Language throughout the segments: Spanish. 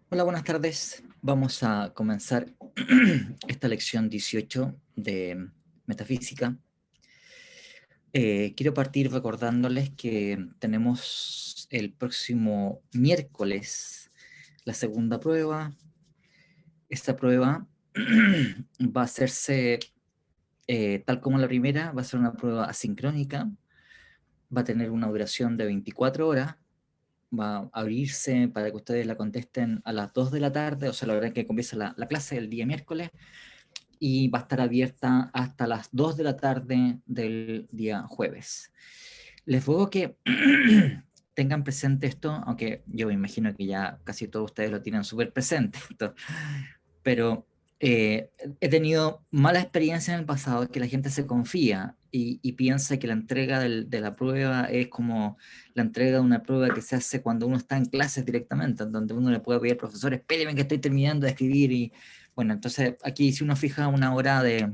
Hola, buenas tardes. Vamos a comenzar esta lección 18 de metafísica. Quiero partir recordándoles que tenemos el próximo miércoles la segunda prueba. Esta prueba va a hacerse tal como la primera, va a ser una prueba asincrónica, va a tener una duración de 24 horas, va a abrirse para que ustedes la contesten a las 2 de la tarde, o sea, la hora en que comienza la clase el día miércoles, y va a estar abierta hasta las 2 de la tarde del día jueves. Les ruego que tengan presente esto, aunque yo me imagino que ya casi todos ustedes lo tienen súper presente, pero he tenido mala experiencia en el pasado que la gente se confía y piensa que la entrega de la prueba es como la entrega de una prueba que se hace cuando uno está en clases directamente, en donde uno le puede pedir al profesor, espéreme que estoy terminando de escribir, y bueno, entonces aquí si uno fija una hora de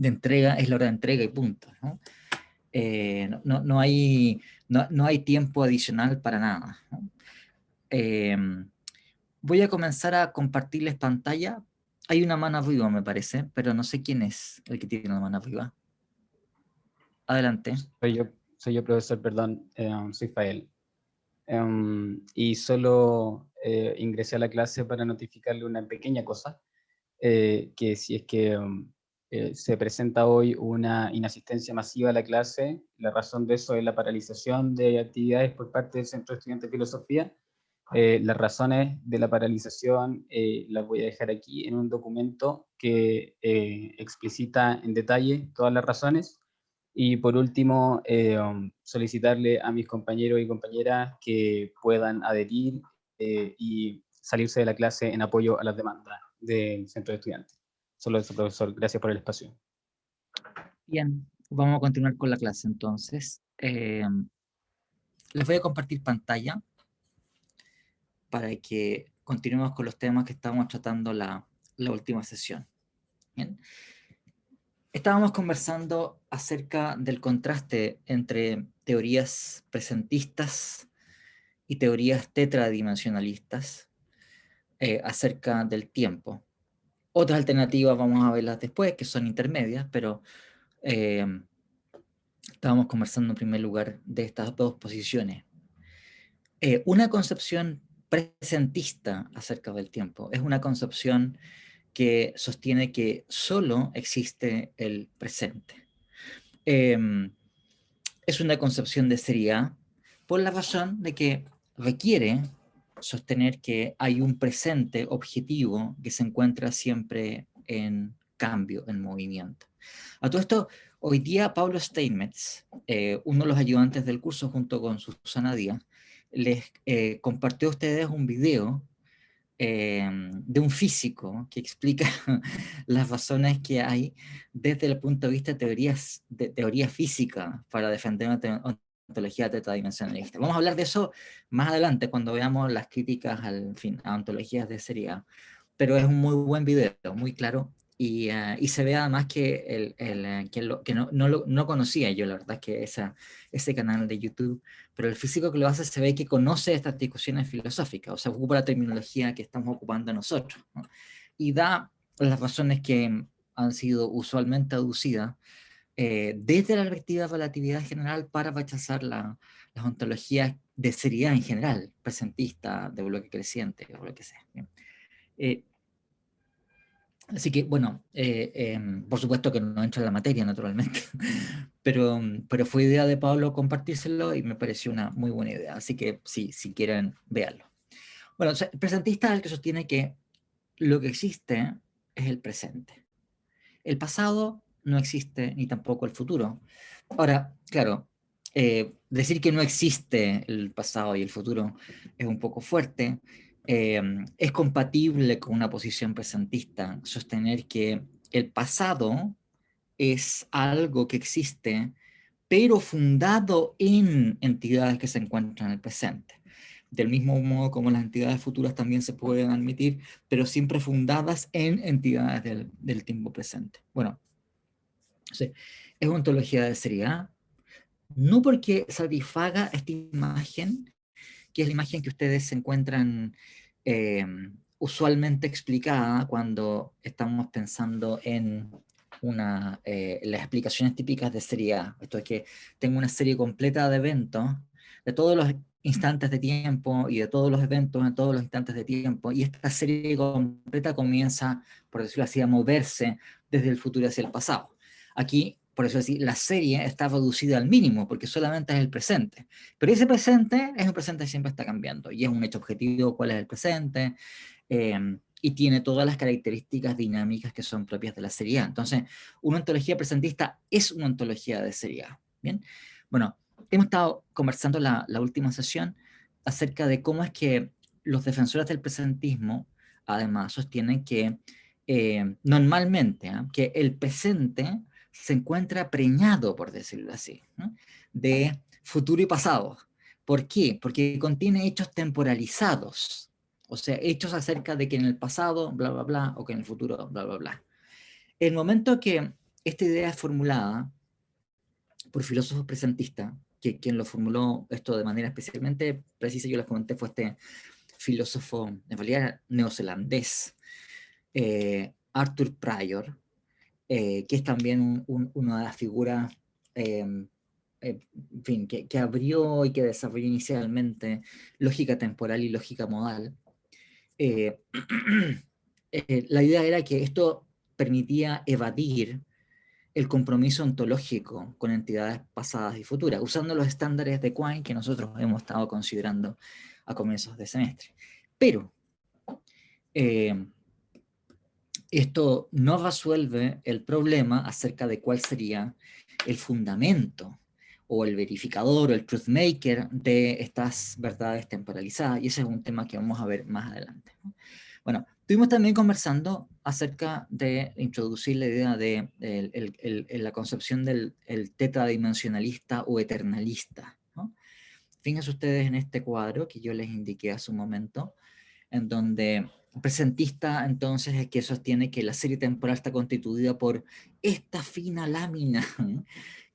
entrega, es la hora de entrega y punto, ¿no? No hay tiempo adicional para nada, ¿no? Voy a comenzar a compartirles pantalla. Hay una mano arriba, me parece, pero no sé quién es el que tiene una mano arriba. Adelante. Soy yo, profesor, perdón, soy Fael. Y solo ingresé a la clase para notificarle una pequeña cosa, que si es que se presenta hoy una inasistencia masiva a la clase, la razón de eso es la paralización de actividades por parte del Centro de Estudiantes de Filosofía. Las razones de la paralización las voy a dejar aquí en un documento que explicita en detalle todas las razones. Y por último, solicitarle a mis compañeros y compañeras que puedan adherir y salirse de la clase en apoyo a las demandas del Centro de Estudiantes. Solo eso, profesor. Gracias por el espacio. Bien, vamos a continuar con la clase entonces. Les voy a compartir pantalla para que continuemos con los temas que estábamos tratando la última sesión. Bien. Estábamos conversando acerca del contraste entre teorías presentistas y teorías tetradimensionalistas acerca del tiempo. Otras alternativas vamos a verlas después, que son intermedias, pero estábamos conversando en primer lugar de estas dos posiciones. Una concepción presentista acerca del tiempo es una concepción que sostiene que solo existe el presente. Es una concepción de seriedad por la razón de que requiere sostener que hay un presente objetivo que se encuentra siempre en cambio, en movimiento. A todo esto, hoy día Pablo Steinmetz, uno de los ayudantes del curso junto con Susana Díaz, les compartió a ustedes un video de un físico que explica las razones que hay desde el punto de vista de teoría física para defender una ontología tetradimensionalista. Vamos a hablar de eso más adelante cuando veamos las críticas a ontologías de seriedad, pero es un muy buen video, muy claro, y se ve además que, que no conocía yo, la verdad, que ese canal de YouTube, pero el físico que lo hace se ve que conoce estas discusiones filosóficas, o sea, ocupa la terminología que estamos ocupando nosotros, ¿no? Y da las razones que han sido usualmente aducidas desde la perspectiva de relatividad general para rechazar las ontologías de seriedad en general, presentista, de bloque creciente, o lo que sea. Así que, bueno, por supuesto que no entra en la materia, naturalmente, pero fue idea de Pablo compartírselo y me pareció una muy buena idea. Así que, sí, si quieren, véanlo. Bueno, o sea, el presentista es el que sostiene que lo que existe es el presente. El pasado no existe, ni tampoco el futuro. Ahora, claro, decir que no existe el pasado y el futuro es un poco fuerte. Es compatible con una posición presentista sostener que el pasado es algo que existe, pero fundado en entidades que se encuentran en el presente. Del mismo modo como las entidades futuras también se pueden admitir, pero siempre fundadas en entidades del tiempo presente. Bueno, sí, es ontología de seriedad, no porque satisfaga esta imagen que es la imagen que ustedes se encuentran usualmente explicada cuando estamos pensando en las explicaciones típicas de serie A. Esto es que tengo una serie completa de eventos, de todos los instantes de tiempo y de todos los eventos en todos los instantes de tiempo, y esta serie completa comienza, por decirlo así, a moverse desde el futuro hacia el pasado. Aquí, por eso decir, la serie está reducida al mínimo, porque solamente es el presente. Pero ese presente es un presente que siempre está cambiando, y es un hecho objetivo cuál es el presente, y tiene todas las características dinámicas que son propias de la serie A. Entonces, una ontología presentista es una ontología de serie A. ¿Bien? Bueno, hemos estado conversando la última sesión acerca de cómo es que los defensores del presentismo, además, sostienen que normalmente que el presente se encuentra preñado, por decirlo así, ¿no?, de futuro y pasado. ¿Por qué? Porque contiene hechos temporalizados, o sea, hechos acerca de que en el pasado, bla, bla, bla, o que en el futuro, bla, bla, bla. El momento que esta idea es formulada por filósofos presentistas, que quien lo formuló esto de manera especialmente precisa, yo les comenté, fue este filósofo, en realidad neozelandés, Arthur Pryor, que es también una de las figuras, en fin, que abrió y que desarrolló inicialmente lógica temporal y lógica modal. Eh, la idea era que esto permitía evadir el compromiso ontológico con entidades pasadas y futuras, usando los estándares de Quine que nosotros hemos estado considerando a comienzos de semestre. Pero esto no resuelve el problema acerca de cuál sería el fundamento o el verificador o el truth maker de estas verdades temporalizadas, y ese es un tema que vamos a ver más adelante. Bueno, estuvimos también conversando acerca de introducir la idea de la concepción del tetradimensionalista o eternalista, ¿no? Fíjense ustedes en este cuadro que yo les indiqué hace un momento, en donde presentista entonces es que sostiene que la serie temporal está constituida por esta fina lámina,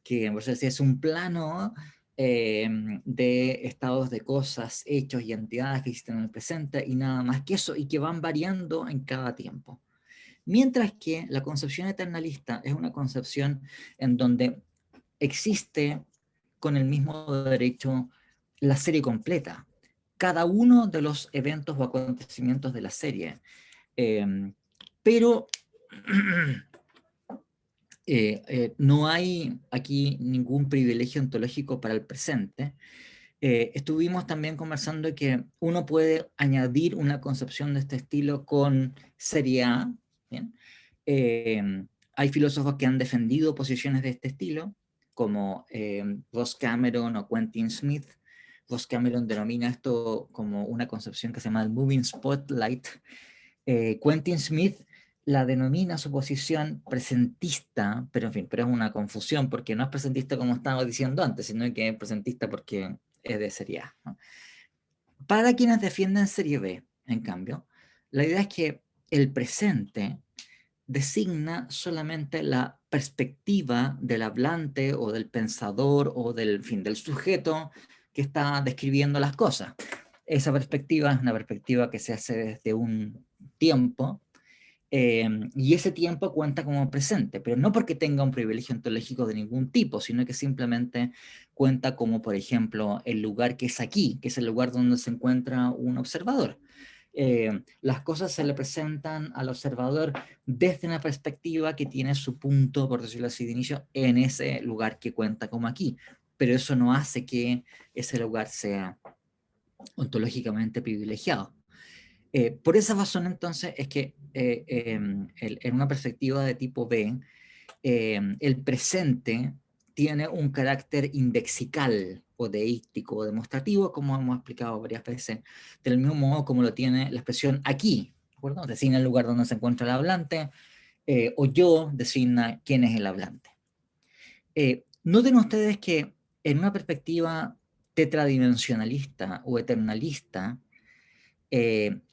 que por decir, es un plano de estados de cosas, hechos y entidades que existen en el presente y nada más que eso, y que van variando en cada tiempo. Mientras que la concepción eternalista es una concepción en donde existe con el mismo derecho la serie completa, cada uno de los eventos o acontecimientos de la serie. Pero no hay aquí ningún privilegio ontológico para el presente. Estuvimos también conversando que uno puede añadir una concepción de este estilo con serie A. ¿Bien? Hay filósofos que han defendido posiciones de este estilo, como Ross Cameron o Quentin Smith. Ross Cameron denomina esto como una concepción que se llama el moving spotlight. Quentin Smith la denomina su posición presentista, pero en fin, pero es una confusión porque no es presentista como estaba diciendo antes, sino que es presentista porque es de serie A, ¿no? Para quienes defienden serie B, en cambio, la idea es que el presente designa solamente la perspectiva del hablante o del pensador o del sujeto que está describiendo las cosas. Esa perspectiva es una perspectiva que se hace desde un tiempo, y ese tiempo cuenta como presente, pero no porque tenga un privilegio ontológico de ningún tipo, sino que simplemente cuenta como, por ejemplo, el lugar que es aquí, que es el lugar donde se encuentra un observador. Las cosas se le presentan al observador desde una perspectiva que tiene su punto, por decirlo así, de inicio en ese lugar que cuenta como aquí, pero eso no hace que ese lugar sea ontológicamente privilegiado. Por esa razón, entonces, es que en una perspectiva de tipo B, el presente tiene un carácter indexical o deístico o demostrativo, como hemos explicado varias veces, del mismo modo como lo tiene la expresión aquí, ¿de acuerdo? Designa el lugar donde se encuentra el hablante, o yo designa quién es el hablante. Noten ustedes que en una perspectiva tetradimensionalista o eternalista,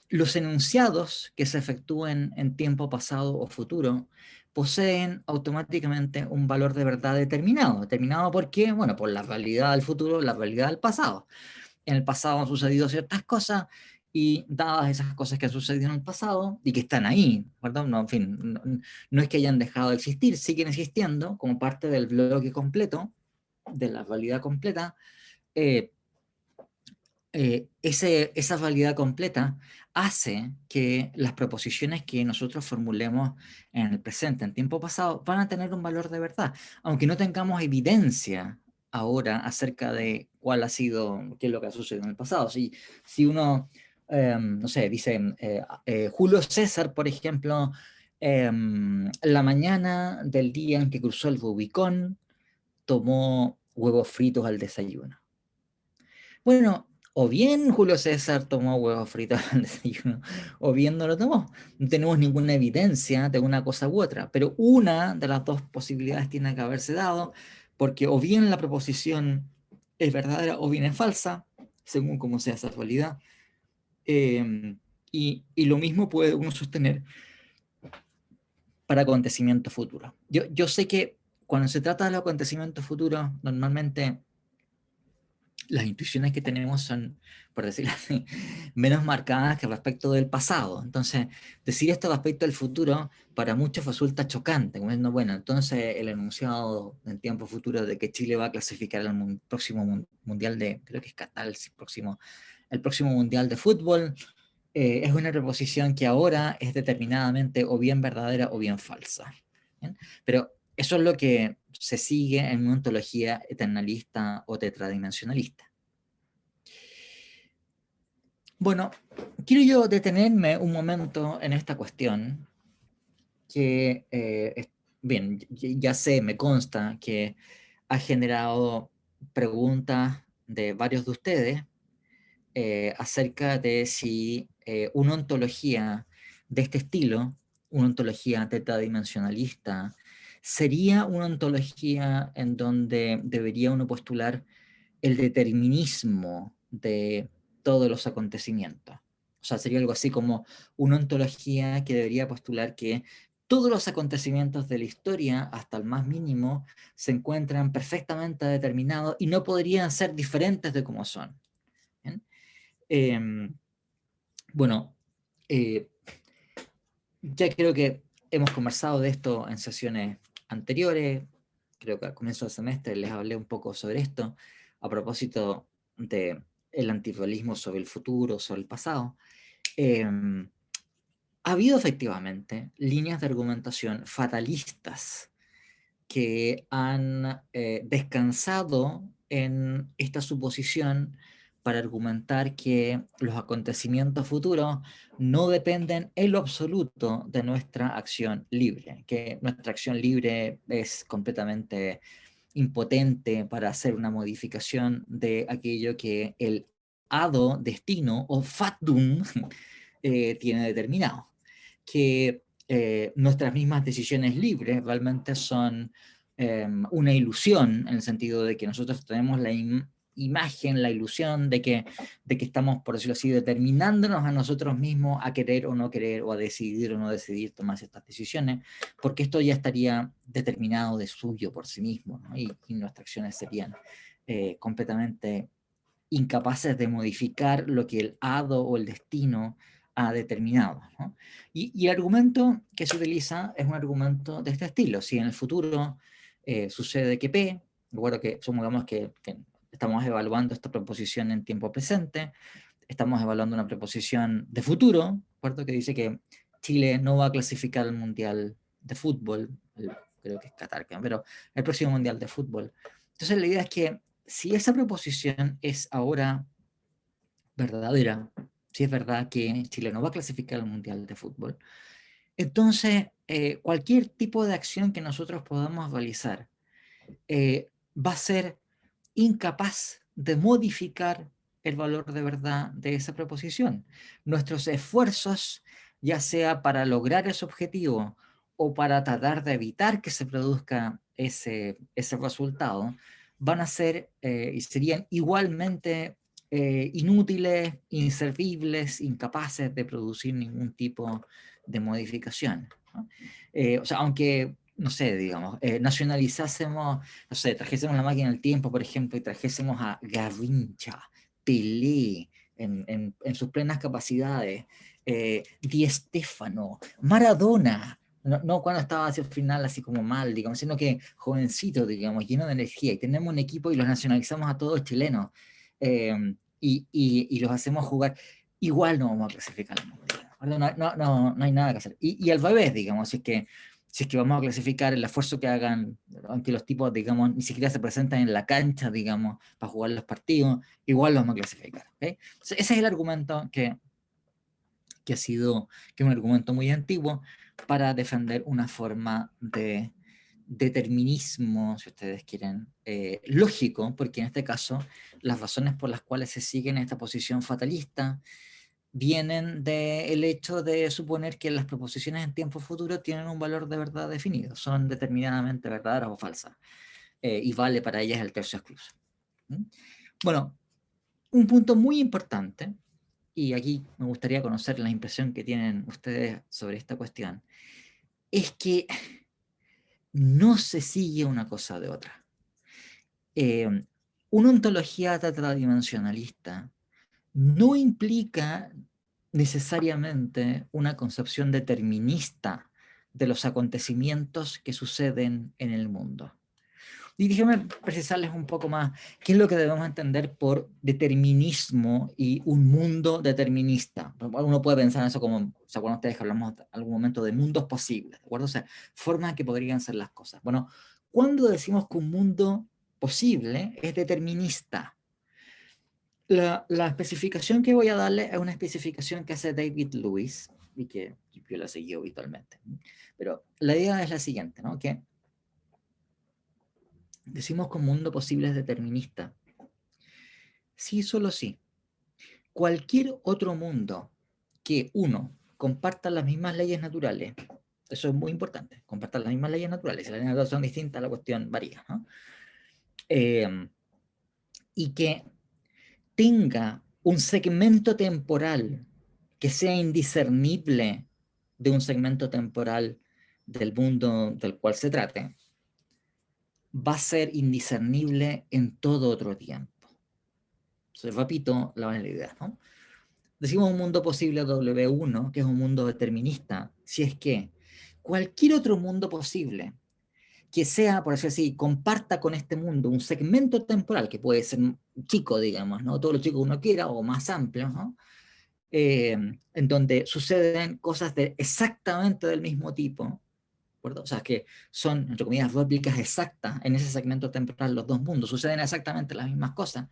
los enunciados que se efectúen en tiempo pasado o futuro poseen automáticamente un valor de verdad determinado. ¿Determinado por qué? Bueno, por la realidad del futuro, la realidad del pasado. en el pasado han sucedido ciertas cosas, y dadas esas cosas que han sucedido en el pasado y que están ahí, ¿verdad? No, en fin, no es que hayan dejado de existir, siguen existiendo como parte del bloque completo, de la validad completa. Esa validad completa hace que las proposiciones que nosotros formulemos en el presente, en tiempo pasado, van a tener un valor de verdad, aunque no tengamos evidencia ahora acerca de cuál ha sido, qué es lo que ha sucedido en el pasado. Si uno, no sé, dice, Julio César, por ejemplo, la mañana del día en que cruzó el Rubicón, tomó huevos fritos al desayuno. Bueno, o bien Julio César tomó huevos fritos al desayuno, o bien no lo tomó. No tenemos ninguna evidencia de una cosa u otra, pero una de las dos posibilidades tiene que haberse dado, porque o bien la proposición es verdadera o bien es falsa, según como sea esa realidad. Y lo mismo puede uno sostener para acontecimientos futuros. Yo sé que cuando se trata de los acontecimientos futuros, normalmente las intuiciones que tenemos son, por decirlo así, menos marcadas que respecto del pasado. Entonces, decir esto respecto al futuro para muchos resulta chocante. Como es, no, bueno, entonces el enunciado en tiempo futuro de que Chile va a clasificar al próximo mundial de, creo que es Qatar, el próximo mundial de fútbol, es una proposición que ahora es determinadamente o bien verdadera o bien falsa. ¿Bien? Pero eso es lo que se sigue en una ontología eternalista o tetradimensionalista. Bueno, quiero yo detenerme un momento en esta cuestión, que, bien, ya sé, me consta que ha generado preguntas de varios de ustedes acerca de si una ontología de este estilo, una ontología tetradimensionalista, sería una ontología en donde debería uno postular el determinismo de todos los acontecimientos. O sea, sería algo así como una ontología que debería postular que todos los acontecimientos de la historia, hasta el más mínimo, se encuentran perfectamente determinados y no podrían ser diferentes de como son. ¿Bien? Bueno, eh, ya creo que hemos conversado de esto en sesiones anteriores. Creo que al comienzo del semestre les hablé un poco sobre esto, a propósito de el antirrealismo sobre el futuro, sobre el pasado. Ha habido efectivamente líneas de argumentación fatalistas que han descansado en esta suposición para argumentar que los acontecimientos futuros no dependen en lo absoluto de nuestra acción libre, que nuestra acción libre es completamente impotente para hacer una modificación de aquello que el hado, destino o fatum tiene determinado. Que nuestras mismas decisiones libres realmente son una ilusión, en el sentido de que nosotros tenemos la imagen, la ilusión de que estamos, por decirlo así, determinándonos a nosotros mismos a querer o no querer, o a decidir o no decidir tomar estas decisiones, porque esto ya estaría determinado de suyo por sí mismo, ¿no? Y nuestras acciones serían completamente incapaces de modificar lo que el hado o el destino ha determinado, ¿no? Y el argumento que se utiliza es un argumento de este estilo. Si en el futuro sucede que P, recuerdo que supongamos que estamos evaluando esta proposición en tiempo presente, estamos evaluando una proposición de futuro, ¿recuerdo? Que dice que Chile no va a clasificar al Mundial de Fútbol, creo que es Qatar, pero el próximo Mundial de Fútbol. Entonces la idea es que si esa proposición es ahora verdadera, si es verdad que Chile no va a clasificar al Mundial de Fútbol, entonces cualquier tipo de acción que nosotros podamos realizar va a ser incapaz de modificar el valor de verdad de esa proposición. Nuestros esfuerzos, ya sea para lograr ese objetivo o para tratar de evitar que se produzca ese resultado, van a ser y serían igualmente inútiles, inservibles, incapaces de producir ningún tipo de modificación, ¿no? O sea, aunque, no sé, digamos, nacionalizásemos, no sé, trajésemos la máquina del tiempo, por ejemplo, y trajésemos a Garrincha Pelé en sus plenas capacidades, Di Stéfano, Maradona, no cuando estaba hacia el final así como mal, digamos, sino que jovencito, digamos, lleno de energía, y tenemos un equipo y los nacionalizamos a todos chilenos, y los hacemos jugar, igual no vamos a clasificar al mundial, no hay nada que hacer. Y al revés, digamos, si es que vamos a clasificar, el esfuerzo que hagan, aunque los tipos, digamos, ni siquiera se presentan en la cancha, digamos, para jugar los partidos, igual los vamos a clasificar. ¿Okay? Ese es el argumento que es un argumento muy antiguo para defender una forma de determinismo, si ustedes quieren, lógico, porque en este caso las razones por las cuales se sigue en esta posición fatalista vienen del hecho de suponer que las proposiciones en tiempo futuro tienen un valor de verdad definido, son determinadamente verdaderas o falsas, y vale para ellas el tercio excluso. Bueno, un punto muy importante, y aquí me gustaría conocer la impresión que tienen ustedes sobre esta cuestión, es que no se sigue una cosa de otra. Una ontología tetradimensionalista no implica necesariamente una concepción determinista de los acontecimientos que suceden en el mundo. Y déjenme precisarles un poco más qué es lo que debemos entender por determinismo y un mundo determinista. Uno puede pensar en eso como, ¿se acuerdan ustedes que hablamos en algún momento de mundos posibles? ¿De acuerdo? O sea, formas que podrían ser las cosas. Bueno, ¿cuándo decimos que un mundo posible es determinista? La especificación que voy a darle es una especificación que hace David Lewis y que yo la seguí habitualmente. Pero la idea es la siguiente, ¿no? Que decimos que un mundo posible es determinista. Sí, solo sí. Cualquier otro mundo que uno comparta las mismas leyes naturales, eso es muy importante, compartan las mismas leyes naturales, si las leyes naturales son distintas, la cuestión varía, ¿no? Y que tenga un segmento temporal que sea indiscernible de un segmento temporal del mundo del cual se trate, va a ser indiscernible en todo otro tiempo. Entonces, repito la idea, ¿no? Decimos un mundo posible W1, que es un mundo determinista, si es que cualquier otro mundo posible que sea, por decirlo así, comparta con este mundo un segmento temporal que puede ser chico, digamos, ¿no? Todo lo chico que uno quiera o más amplio, ¿no? En donde suceden cosas exactamente del mismo tipo, ¿verdad? O sea, que son, entre comillas, réplicas exactas en ese segmento temporal, los dos mundos, suceden exactamente las mismas cosas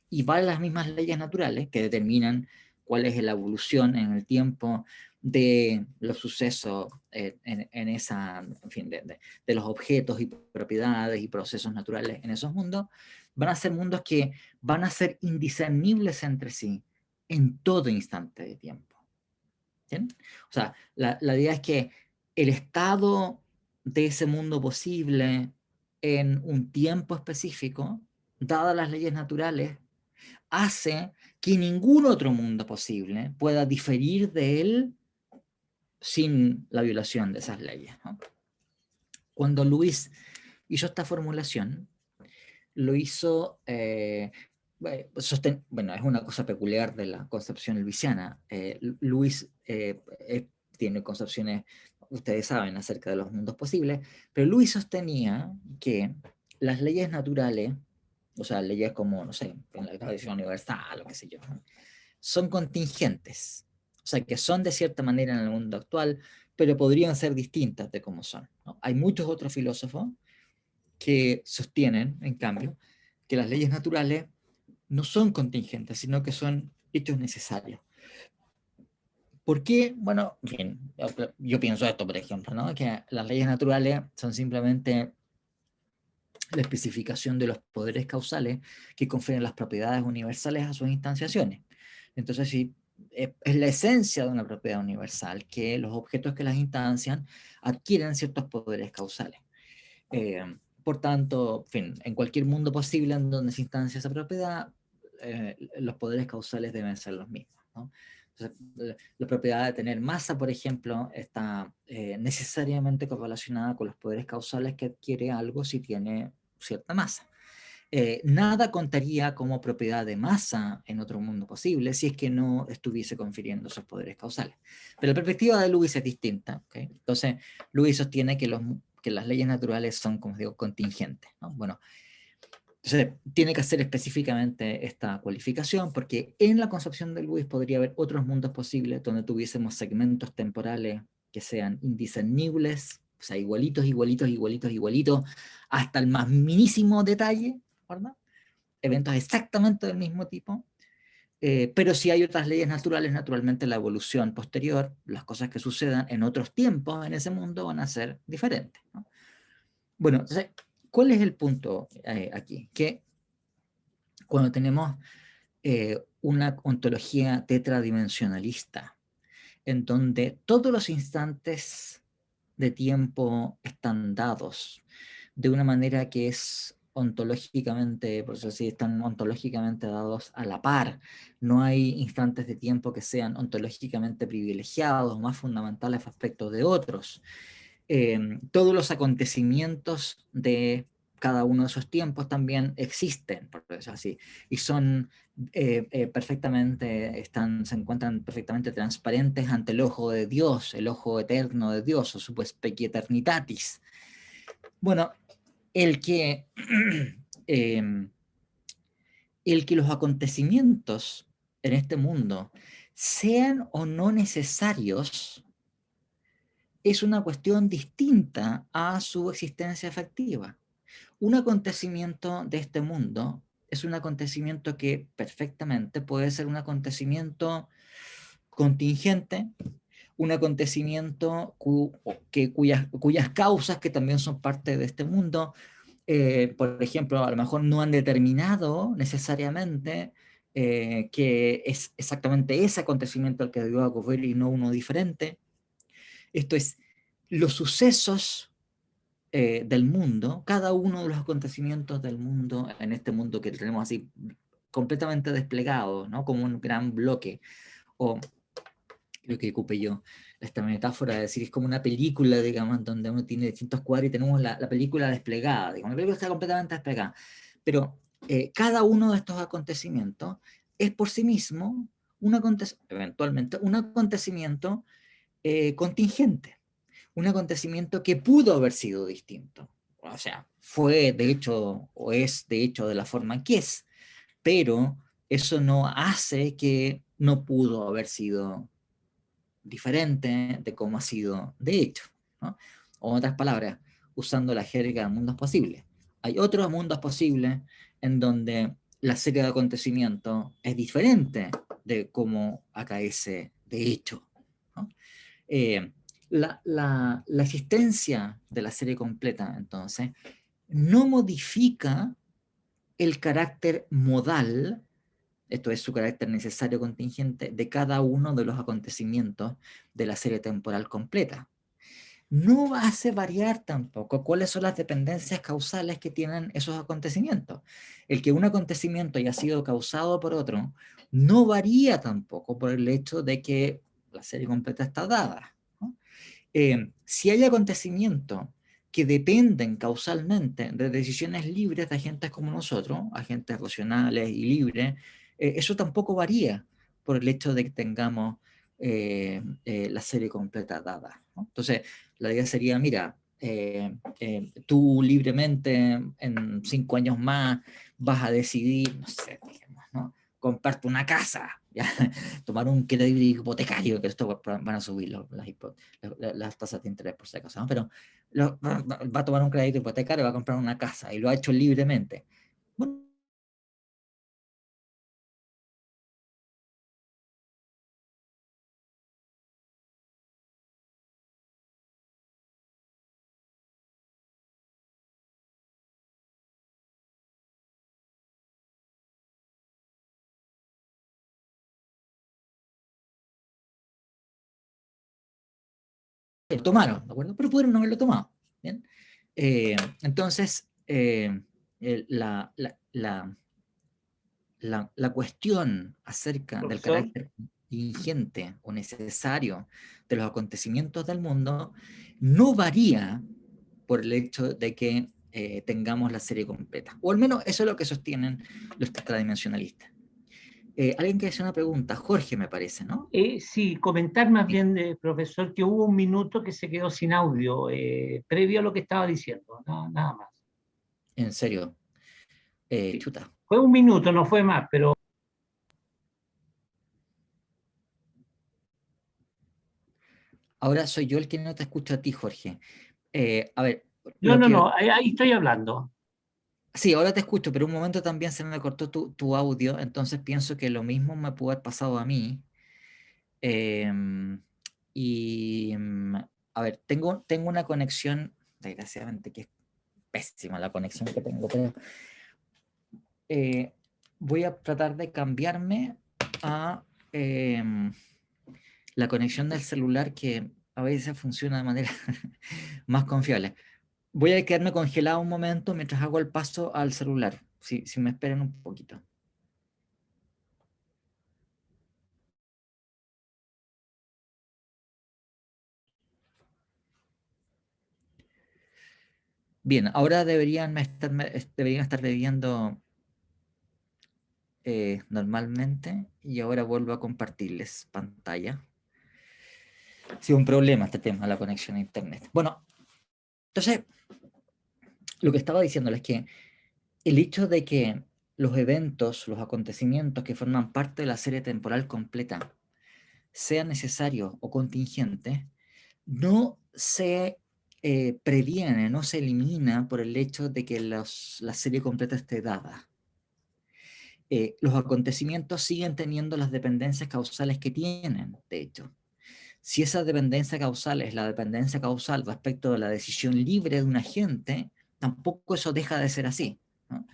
y valen las mismas leyes naturales que determinan cuál es la evolución en el tiempo de los sucesos en esa, en fin, de los objetos y propiedades y procesos naturales en esos mundos, van a ser mundos que van a ser indiscernibles entre sí en todo instante de tiempo. ¿Bien? O sea, la idea es que el estado de ese mundo posible en un tiempo específico, dadas las leyes naturales, hace que ningún otro mundo posible pueda diferir de él sin la violación de esas leyes, ¿no? Cuando Luis hizo esta formulación, lo hizo, bueno, es una cosa peculiar de la concepción luisiana. Luis tiene concepciones, ustedes saben, acerca de los mundos posibles, pero Luis sostenía que las leyes naturales, o sea, leyes como, no sé, en la gravitación universal o qué sé yo, ¿no? Son contingentes, o sea, que son de cierta manera en el mundo actual, pero podrían ser distintas de cómo son, ¿no? Hay muchos otros filósofos que sostienen, en cambio, que las leyes naturales no son contingentes, sino que son hechos necesarios. ¿Por qué? Bueno, bien, yo pienso esto, por ejemplo, ¿no? Que las leyes naturales son simplemente la especificación de los poderes causales que confieren las propiedades universales a sus instanciaciones. Entonces, sí, es la esencia de una propiedad universal, que los objetos que las instancian adquieren ciertos poderes causales. Por tanto, en fin, en cualquier mundo posible en donde se instancia esa propiedad, los poderes causales deben ser los mismos, ¿no? Entonces, la propiedad de tener masa, por ejemplo, está necesariamente correlacionada con los poderes causales que adquiere algo si tiene cierta masa. nada contaría como propiedad de masa en otro mundo posible si es que no estuviese confiriendo esos poderes causales. Pero la perspectiva de Lewis es distinta, ¿okay? Entonces, Lewis sostiene que las leyes naturales son, como digo, contingentes, ¿no? Bueno, entonces tiene que hacer específicamente esta cualificación, porque en la concepción de Lewis podría haber otros mundos posibles donde tuviésemos segmentos temporales que sean indiscernibles, o sea, igualitos, igualitos, igualitos, igualitos, hasta el más minísimo detalle, ¿verdad? Eventos exactamente del mismo tipo, pero si hay otras leyes naturales, naturalmente la evolución posterior, las cosas que sucedan en otros tiempos en ese mundo van a ser diferentes, ¿no? Bueno, entonces, ¿cuál es el punto aquí? Que cuando tenemos una ontología tetradimensionalista, en donde todos los instantes de tiempo están dados de una manera que es ontológicamente, por eso sí, están ontológicamente dados a la par. No hay instantes de tiempo que sean ontológicamente privilegiados, más fundamentales respecto de otros. Todos los acontecimientos de cada uno de esos tiempos también existen, por eso así, y son perfectamente, se encuentran perfectamente transparentes ante el ojo de Dios, el ojo eterno de Dios, o su specie eternitatis. Bueno, el que, eh, el que los acontecimientos en este mundo sean o no necesarios es una cuestión distinta a su existencia efectiva. Un acontecimiento de este mundo es un acontecimiento que perfectamente puede ser un acontecimiento contingente, un acontecimiento cuyas causas, que también son parte de este mundo, por ejemplo, a lo mejor no han determinado necesariamente que es exactamente ese acontecimiento el que debió ocurrir y no uno diferente. Esto es, los sucesos del mundo, cada uno de los acontecimientos del mundo, en este mundo que tenemos así completamente desplegado, ¿no? Como un gran bloque, o lo que ocupe yo, esta metáfora de decir, es como una película, digamos, donde uno tiene distintos cuadros y tenemos la película desplegada, digamos, la película está completamente desplegada, pero cada uno de estos acontecimientos es por sí mismo eventualmente un acontecimiento contingente, un acontecimiento que pudo haber sido distinto. O sea, fue de hecho, o es de hecho de la forma en que es, pero eso no hace que no pudo haber sido diferente de cómo ha sido de hecho, ¿no? O en otras palabras, usando la jerga de mundos posibles. Hay otros mundos posibles en donde la serie de acontecimientos es diferente de cómo acaece de hecho, ¿no? Eh, la existencia de la serie completa, entonces, no modifica el carácter modal, esto es su carácter necesario contingente, de cada uno de los acontecimientos de la serie temporal completa. No hace variar tampoco cuáles son las dependencias causales que tienen esos acontecimientos. El que un acontecimiento haya sido causado por otro no varía tampoco por el hecho de que la serie completa está dada, ¿no? Si hay acontecimientos que dependen causalmente de decisiones libres de agentes como nosotros, agentes racionales y libres, eso tampoco varía por el hecho de que tengamos la serie completa dada, ¿no? Entonces, la idea sería, mira, tú libremente en 5 años más vas a decidir, no sé, digamos, ¿no? Comprarte una casa, ¿ya? Tomar un crédito hipotecario, que esto van a subir las tasas de interés por si acaso, ¿no? Pero va a tomar un crédito hipotecario, va a comprar una casa y lo ha hecho libremente. Bueno, lo tomaron, ¿de acuerdo? Pero pudieron no haberlo tomado, ¿bien? Entonces, la, la, la, la cuestión acerca del Profesor, carácter contingente o necesario de los acontecimientos del mundo no varía por el hecho de que tengamos la serie completa. O al menos eso es lo que sostienen los tetradimensionalistas. Alguien que hace una pregunta, Jorge me parece, ¿no? Sí, comentar más Sí. bien, profesor, que hubo un minuto que se quedó sin audio, previo a lo que estaba diciendo, nada más. En serio. Sí. Chuta. Fue un minuto, no fue más, pero... Ahora soy yo el que no te escucho a ti, Jorge. A ver, No, ahí estoy hablando. sí, ahora te escucho, pero un momento también se me cortó tu audio, entonces pienso que lo mismo me pudo haber pasado a mí. Em, a ver, tengo una conexión, desgraciadamente que es pésima la conexión que tengo, pero voy a tratar de cambiarme a la conexión del celular que a veces funciona de manera más confiable. Voy a quedarme congelado un momento mientras hago el paso al celular, si me esperan un poquito. Bien, ahora deberían estar bebiendo normalmente y ahora vuelvo a compartirles pantalla. Ha sido un problema este tema, la conexión a internet. Bueno, entonces, lo que estaba diciéndoles es que el hecho de que los eventos, los acontecimientos que forman parte de la serie temporal completa sean necesarios o contingentes, no se previene, no se elimina por el hecho de que la serie completa esté dada. Los acontecimientos siguen teniendo las dependencias causales que tienen, de hecho. Si esa dependencia causal es la dependencia causal respecto de la decisión libre de un agente, tampoco eso deja de ser así, ¿no?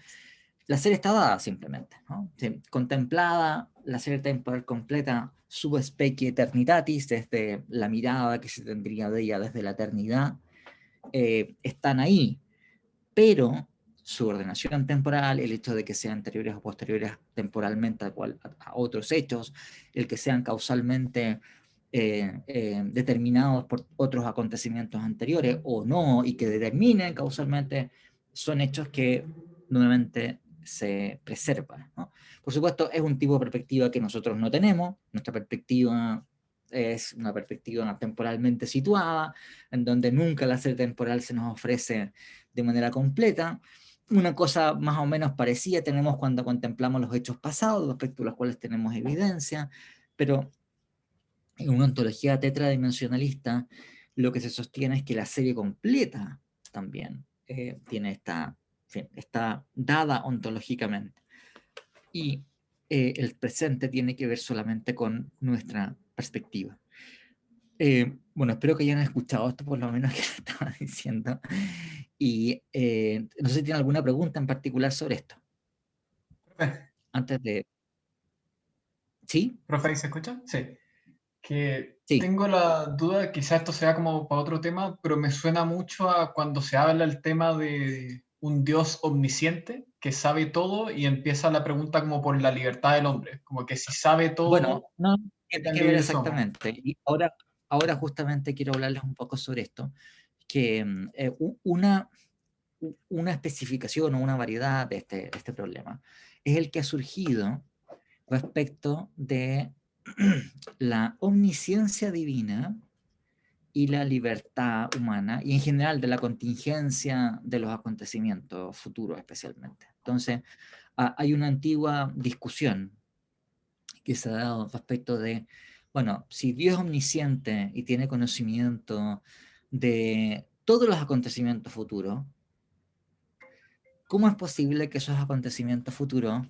La serie está dada simplemente, ¿no? Sí, contemplada, la serie temporal completa, sub specie eternitatis, desde la mirada que se tendría de ella desde la eternidad, están ahí, pero su ordenación temporal, el hecho de que sean anteriores o posteriores temporalmente a otros hechos, el que sean causalmente determinados por otros acontecimientos anteriores o no, y que determinen causalmente, son hechos que nuevamente se preservan, ¿no? Por supuesto, es un tipo de perspectiva que nosotros no tenemos. Nuestra perspectiva es una perspectiva temporalmente situada, en donde nunca la serie temporal se nos ofrece de manera completa. Una cosa más o menos parecida tenemos cuando contemplamos los hechos pasados, respecto a los cuales tenemos evidencia, pero en una ontología tetradimensionalista lo que se sostiene es que la serie completa también tiene está dada ontológicamente. Y el presente tiene que ver solamente con nuestra perspectiva. Bueno, espero que hayan escuchado esto por lo menos que estaba diciendo. Y no sé si tienen alguna pregunta en particular sobre esto. Antes de... ¿Sí? ¿Profe, se escucha? Sí. Que Sí. tengo la duda, quizás esto sea como para otro tema, pero me suena mucho a cuando se habla el tema de un Dios omnisciente que sabe todo y empieza la pregunta como por la libertad del hombre, como que si sabe Bueno, todo, no ¿qué tiene tan que ver libres somos? exactamente. Y ahora justamente quiero hablarles un poco sobre esto, que una especificación o una variedad de este problema es el que ha surgido respecto de la omnisciencia divina y la libertad humana, y en general de la contingencia de los acontecimientos futuros especialmente. Entonces, hay una antigua discusión que se ha dado respecto de, bueno, si Dios es omnisciente y tiene conocimiento de todos los acontecimientos futuros, ¿cómo es posible que esos acontecimientos futuros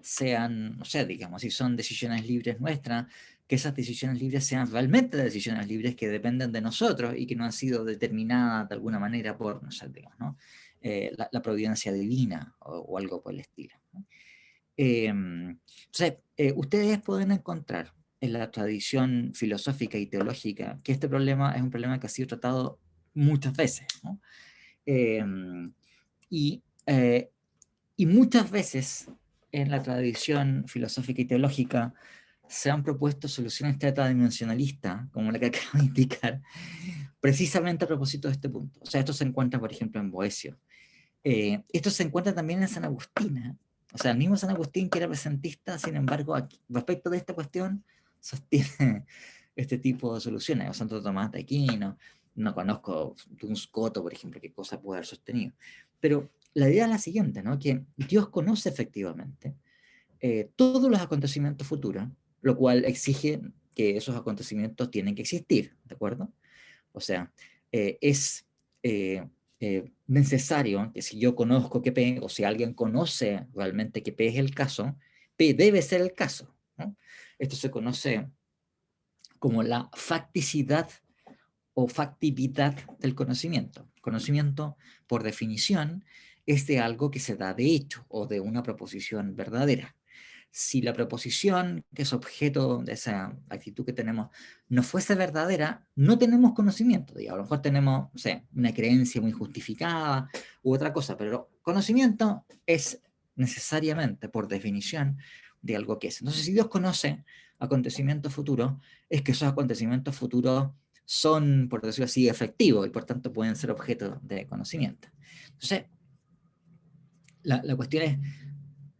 sean, no sé, digamos, si son decisiones libres nuestras, que esas decisiones libres sean realmente decisiones libres que dependen de nosotros y que no han sido determinadas de alguna manera por, no sé, digamos, ¿no? La providencia divina o algo por el estilo, ¿no? Entonces, ustedes pueden encontrar en la tradición filosófica y teológica que este problema es un problema que ha sido tratado muchas veces, ¿no? Y, eh, y muchas veces en la tradición filosófica y teológica se han propuesto soluciones tetradimensionalistas, como la que acabo de indicar, precisamente a propósito de este punto. O sea, esto se encuentra, por ejemplo, en Boecio. Esto se encuentra también en San Agustín, ¿eh? O sea, el mismo San Agustín, que era presentista, sin embargo, aquí, respecto de esta cuestión, sostiene este tipo de soluciones. O Santo Tomás de Aquino, no conozco Duns Scoto, por ejemplo, qué cosa puede haber sostenido. Pero la idea es la siguiente, ¿no? Que Dios conoce efectivamente todos los acontecimientos futuros, lo cual exige que esos acontecimientos tienen que existir, ¿de acuerdo? O sea, es necesario que si yo conozco que P, o si alguien conoce realmente que P es el caso, P debe ser el caso, ¿no? Esto se conoce como la facticidad o factividad del conocimiento. Conocimiento, por definición, es de algo que se da de hecho o de una proposición verdadera. Si la proposición, que es objeto de esa actitud que tenemos, no fuese verdadera, no tenemos conocimiento. Digamos. A lo mejor tenemos, no sé, una creencia muy justificada u otra cosa, pero conocimiento es necesariamente, por definición, de algo que es. Entonces, si Dios conoce acontecimientos futuros, es que esos acontecimientos futuros son, por decirlo así, efectivos y por tanto pueden ser objeto de conocimiento. Entonces, la cuestión es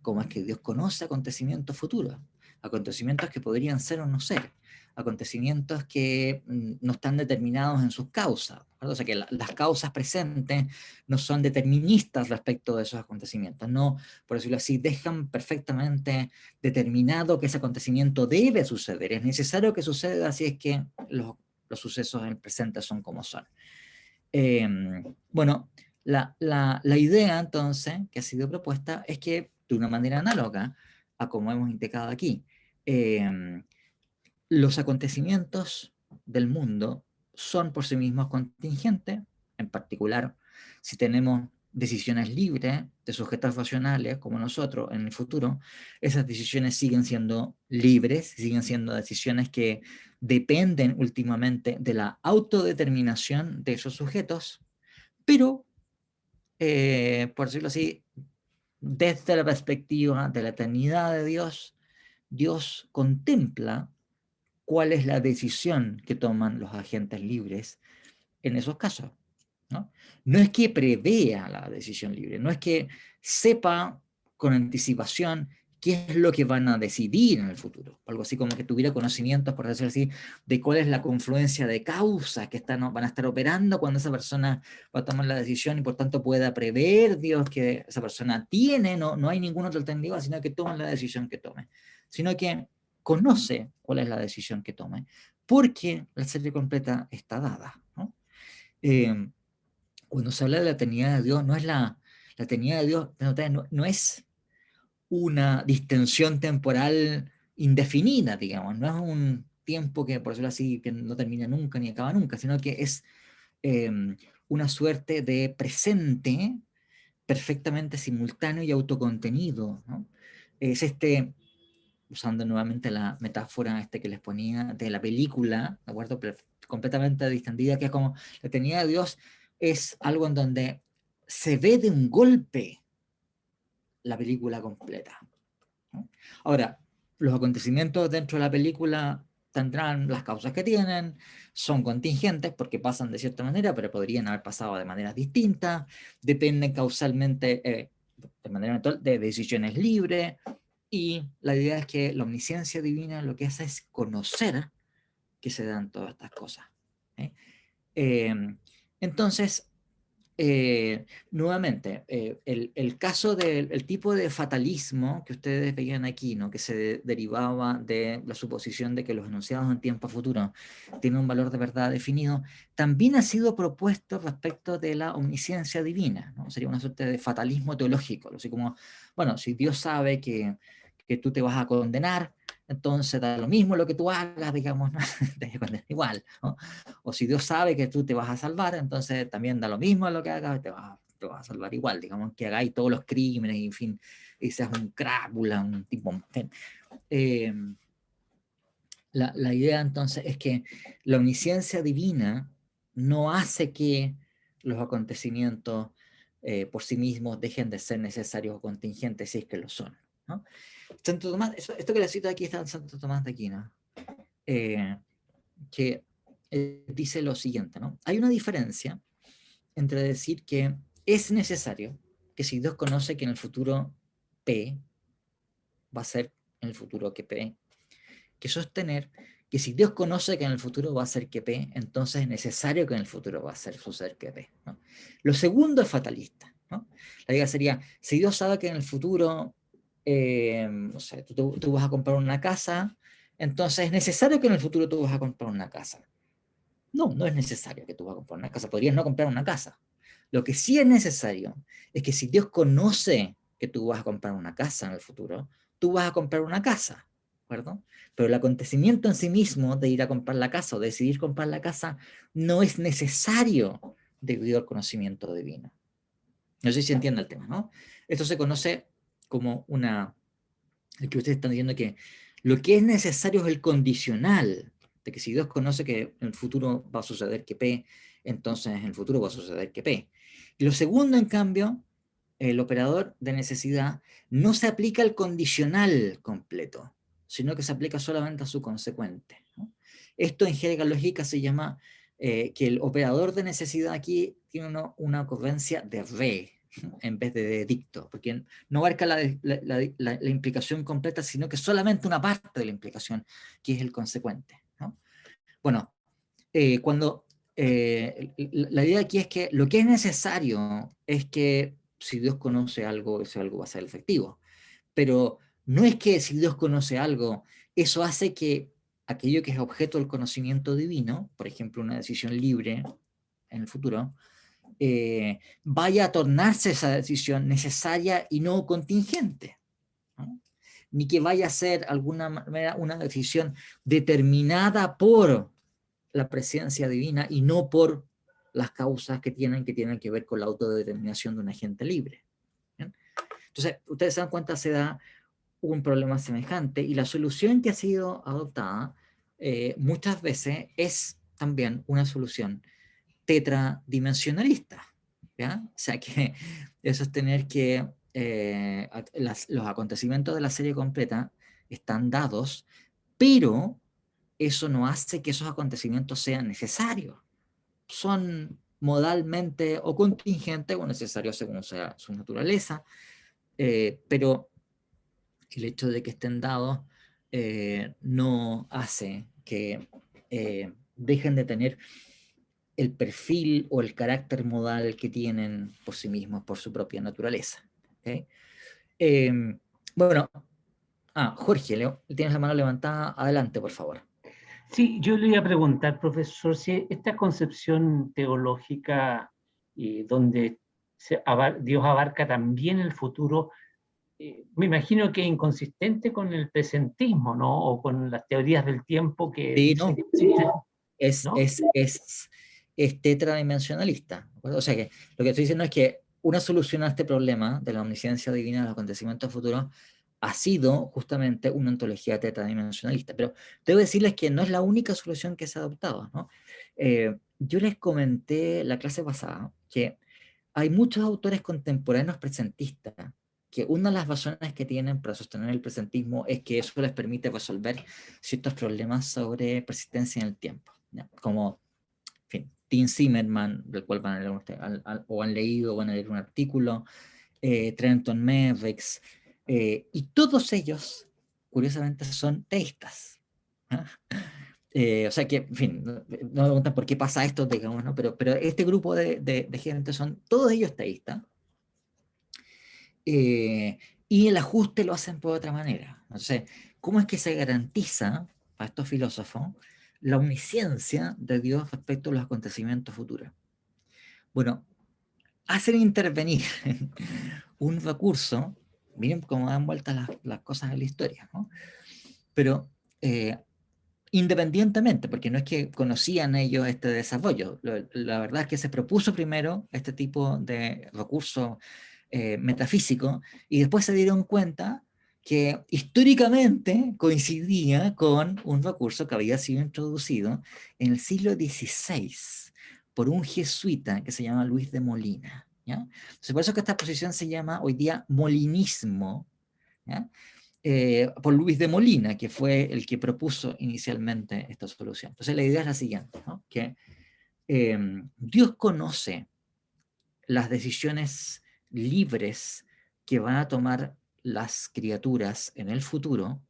cómo es que Dios conoce acontecimientos futuros, acontecimientos que podrían ser o no ser, acontecimientos que no están determinados en sus causas, ¿verdad? O sea que las causas presentes no son deterministas respecto de esos acontecimientos, no, por decirlo así, dejan perfectamente determinado que ese acontecimiento debe suceder, es necesario que suceda, así es que los sucesos en el presente son como son. Bueno, la idea entonces que ha sido propuesta es que de una manera análoga a como hemos indicado aquí, los acontecimientos del mundo son por sí mismos contingentes, en particular si tenemos decisiones libres de sujetos racionales como nosotros en el futuro, esas decisiones siguen siendo libres, siguen siendo decisiones que dependen últimamente de la autodeterminación de esos sujetos, pero, por decirlo así, desde la perspectiva de la eternidad de Dios, Dios contempla cuál es la decisión que toman los agentes libres en esos casos, ¿no? No es que prevea la decisión libre, no es que sepa con anticipación qué es lo que van a decidir en el futuro, algo así como que tuviera conocimientos, por decirlo así, de cuál es la confluencia de causas que van a estar operando cuando esa persona va a tomar la decisión y por tanto pueda prever Dios que esa persona tiene, no hay ninguna otra alternativa, sino que toma la decisión que tome, sino que conoce cuál es la decisión que tome, porque la serie completa está dada, ¿no? Cuando se habla de la eternidad de Dios, no es la eternidad de Dios, no es una distensión temporal indefinida, digamos, no es un tiempo que, por decirlo así, que no termina nunca ni acaba nunca, sino que es una suerte de presente perfectamente simultáneo y autocontenido, ¿no? Es usando nuevamente la metáfora que les ponía de la película, ¿de acuerdo? Pero completamente distendida, que es como la eternidad de Dios es algo en donde se ve de un golpe la película completa, ¿no? Ahora, los acontecimientos dentro de la película tendrán las causas que tienen, son contingentes porque pasan de cierta manera, pero podrían haber pasado de maneras distintas, dependen causalmente, de manera natural, de decisiones libres, y la idea es que la omnisciencia divina lo que hace es conocer que se dan todas estas cosas, ¿eh? Entonces, nuevamente, el caso del tipo de fatalismo que ustedes veían aquí, ¿no? Que se derivaba de la suposición de que los enunciados en tiempo futuro tienen un valor de verdad definido, también ha sido propuesto respecto de la omnisciencia divina, ¿no? Sería una suerte de fatalismo teológico, así como, bueno, si Dios sabe que tú te vas a condenar, entonces da lo mismo lo que tú hagas, digamos, ¿no? Te vas a condenar igual, ¿no? O si Dios sabe que tú te vas a salvar, entonces también da lo mismo lo que hagas, te vas a salvar igual, digamos, que hagáis todos los crímenes, y en fin, y seas un crápula, un tipo... la idea entonces es que la omnisciencia divina no hace que los acontecimientos por sí mismos dejen de ser necesarios o contingentes si es que lo son, ¿no? Santo Tomás, esto que le cito aquí está en Santo Tomás de Aquino, que dice lo siguiente, ¿no? Hay una diferencia entre decir que es necesario que si Dios conoce que en el futuro P va a ser en el futuro que P, que sostener que si Dios conoce que en el futuro va a ser que P, entonces es necesario que en el futuro va a suceder que P, ¿no? Lo segundo es fatalista, ¿no? La idea sería, si Dios sabe que en el futuro, no sé, tú vas a comprar una casa, entonces es necesario que en el futuro tú vas a comprar una casa. No, no es necesario que tú vas a comprar una casa, podrías no comprar una casa. Lo que sí es necesario es que si Dios conoce que tú vas a comprar una casa en el futuro, tú vas a comprar una casa, ¿de acuerdo? Pero el acontecimiento en sí mismo de ir a comprar la casa o decidir comprar la casa no es necesario debido al conocimiento divino. No sé si se entiende el tema, ¿no? Esto se conoce como el que ustedes están diciendo que lo que es necesario es el condicional, de que si Dios conoce que en el futuro va a suceder que P, entonces en el futuro va a suceder que P. Y lo segundo, en cambio, el operador de necesidad no se aplica al condicional completo, sino que se aplica solamente a su consecuente, ¿no? Esto en jerga lógica se llama que el operador de necesidad aquí tiene una ocurrencia de re en vez de dicto, porque no abarca la implicación completa, sino que solamente una parte de la implicación, que es el consecuente, ¿no? Bueno, la idea aquí es que lo que es necesario es que si Dios conoce algo, ese algo va a ser efectivo. Pero no es que si Dios conoce algo, eso hace que aquello que es objeto del conocimiento divino, por ejemplo, una decisión libre en el futuro, vaya a tornarse esa decisión necesaria y no contingente, ¿no? Ni que vaya a ser alguna manera una decisión determinada por la presencia divina y no por las causas que tienen que ver con la autodeterminación de un agente libre. ¿Bien? Entonces, ustedes se dan cuenta, se da un problema semejante y la solución que ha sido adoptada muchas veces es también una solución tetradimensionalista, ¿ya? O sea que eso es tener que los acontecimientos de la serie completa están dados, pero eso no hace que esos acontecimientos sean necesarios. Son modalmente o contingentes o necesarios según sea su naturaleza, pero el hecho de que estén dados no hace que dejen de tener el perfil o el carácter modal que tienen por sí mismos, por su propia naturaleza. ¿Okay? Bueno, Jorge, tienes la mano levantada, adelante, por favor. Sí, yo le iba a preguntar, profesor, si esta concepción teológica donde Dios abarca también el futuro, me imagino que es inconsistente con el presentismo, ¿no? O con las teorías del tiempo que Sí, dicen no. Es tetradimensionalista. O sea que lo que estoy diciendo es que una solución a este problema de la omnisciencia divina de los acontecimientos futuros ha sido justamente una ontología tetradimensionalista. Pero debo decirles que no es la única solución que se ha adoptado, ¿no? Yo les comenté la clase pasada que hay muchos autores contemporáneos presentistas que una de las razones que tienen para sostener el presentismo es que eso les permite resolver ciertos problemas sobre persistencia en el tiempo, ¿ya? Como, en fin, Tim Zimmerman, del cual van a leer o han leído o van a leer un artículo, Trenton Merricks, y todos ellos, curiosamente, son teístas, ¿ah? O sea que, en fin, no me preguntan por qué pasa esto, digamos, ¿no? Pero este grupo de gente son todos ellos teístas, y el ajuste lo hacen por otra manera. Entonces, ¿cómo es que se garantiza para estos filósofos la omnisciencia de Dios respecto a los acontecimientos futuros? Bueno, hacen intervenir un recurso, miren cómo dan vueltas las cosas en la historia, ¿no? Pero independientemente, porque no es que conocían ellos este desarrollo, la verdad es que se propuso primero este tipo de recurso metafísico y después se dieron cuenta que históricamente coincidía con un recurso que había sido introducido en el siglo XVI por un jesuita que se llama Luis de Molina, ¿ya? Entonces, por eso que esta posición se llama hoy día molinismo, ¿ya? Por Luis de Molina, que fue el que propuso inicialmente esta solución. Entonces la idea es la siguiente, ¿no? Que Dios conoce las decisiones libres que van a tomar las criaturas en el futuro,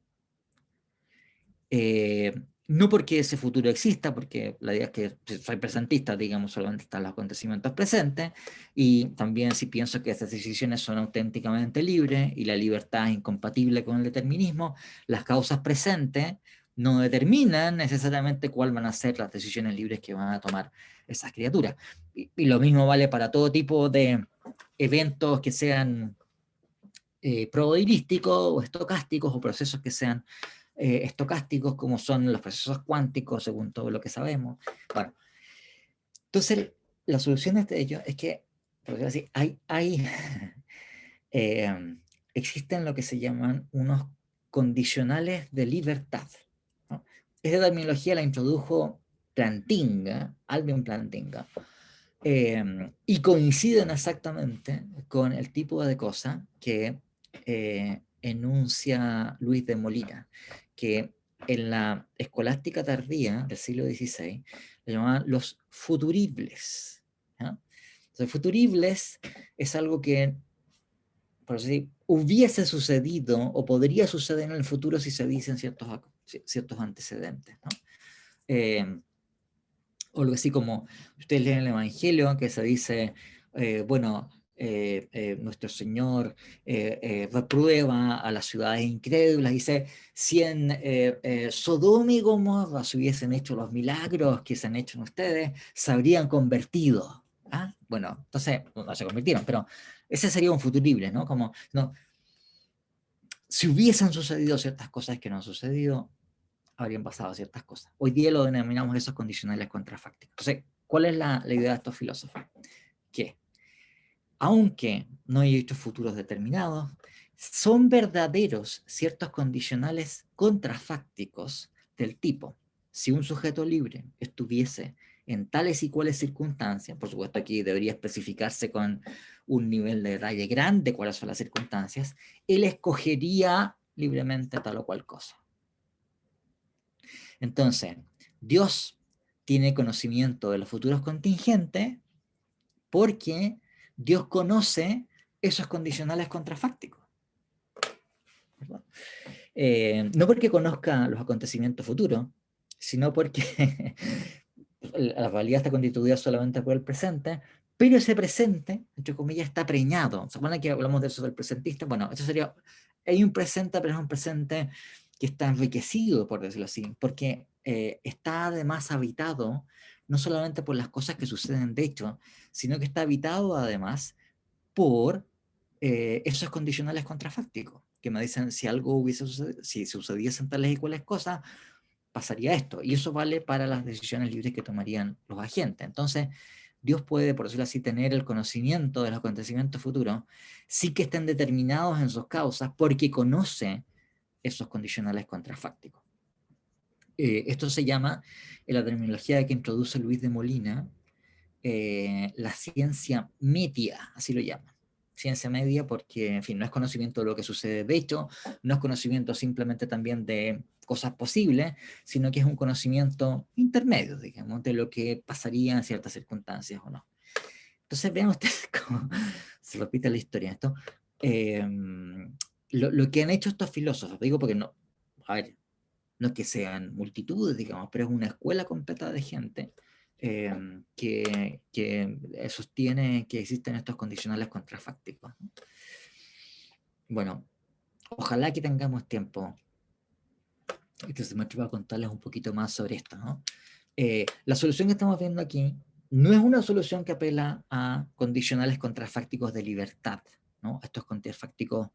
no porque ese futuro exista, porque la idea es que soy presentista, digamos, solamente están los acontecimientos presentes, y también si pienso que estas decisiones son auténticamente libres y la libertad es incompatible con el determinismo, las causas presentes no determinan necesariamente cuáles van a ser las decisiones libres que van a tomar esas criaturas. Y lo mismo vale para todo tipo de eventos que sean probabilisticos o estocásticos, o procesos que sean estocásticos, como son los procesos cuánticos, según todo lo que sabemos. Bueno, entonces la solución de ello es que, por decirlo así, existen lo que se llaman unos condicionales de libertad, ¿no? Esta terminología la introdujo Plantinga, Alvin Plantinga, y coinciden exactamente con el tipo de cosa que enuncia Luis de Molina, que en la escolástica tardía del siglo XVI le llamaban los futuribles, ¿no? Entonces, futuribles es algo que, por así, hubiese sucedido o podría suceder en el futuro si se dicen ciertos antecedentes, ¿no? O algo así como, ustedes leen el Evangelio, que se dice, bueno, nuestro Señor reprueba a las ciudades incrédulas, dice, si en Sodoma y Gomorra se hubiesen hecho los milagros que se han hecho en ustedes, se habrían convertido. ¿Ah? Bueno, entonces, no se convirtieron, pero ese sería un futurible, ¿no? Como, no, si hubiesen sucedido ciertas cosas que no han sucedido, habrían pasado ciertas cosas. Hoy día lo denominamos esos condicionales contrafácticos. Entonces, ¿cuál es la idea de estos filósofos? Que, aunque no hay hechos futuros determinados, son verdaderos ciertos condicionales contrafácticos del tipo, si un sujeto libre estuviese en tales y cuales circunstancias, por supuesto aquí debería especificarse con un nivel de detalle grande cuáles son las circunstancias, él escogería libremente tal o cual cosa. Entonces, Dios tiene conocimiento de los futuros contingentes porque Dios conoce esos condicionales contrafácticos. No porque conozca los acontecimientos futuros, sino porque la realidad está constituida solamente por el presente, pero ese presente, entre comillas, está preñado. ¿Se acuerdan que hablamos de eso del presentista? Bueno, eso sería, hay un presente, pero es un presente que está enriquecido, por decirlo así, porque está además habitado no solamente por las cosas que suceden de hecho, sino que está habitado además por esos condicionales contrafácticos, que me dicen si algo hubiese sucedido, si sucediesen tales y cuales cosas, pasaría esto. Y eso vale para las decisiones libres que tomarían los agentes. Entonces, Dios puede, por decirlo así, tener el conocimiento de los acontecimientos futuros, sí que estén determinados en sus causas, porque conoce esos condicionales contrafácticos. Esto se llama, en la terminología que introduce Luis de Molina, la ciencia media, así lo llaman. Ciencia media porque, en fin, no es conocimiento de lo que sucede de hecho, no es conocimiento simplemente también de cosas posibles, sino que es un conocimiento intermedio, digamos, de lo que pasaría en ciertas circunstancias o no. Entonces vean ustedes cómo se repite la historia. Esto, lo que han hecho estos filósofos, digo porque no, a ver, no es que sean multitudes, digamos, pero es una escuela completa de gente que sostiene que existen estos condicionales contrafácticos. Bueno, ojalá que tengamos tiempo este semestre para contarles un poquito más sobre esto, ¿no? La solución que estamos viendo aquí no es una solución que apela a condicionales contrafácticos de libertad, ¿no? Estos contrafácticos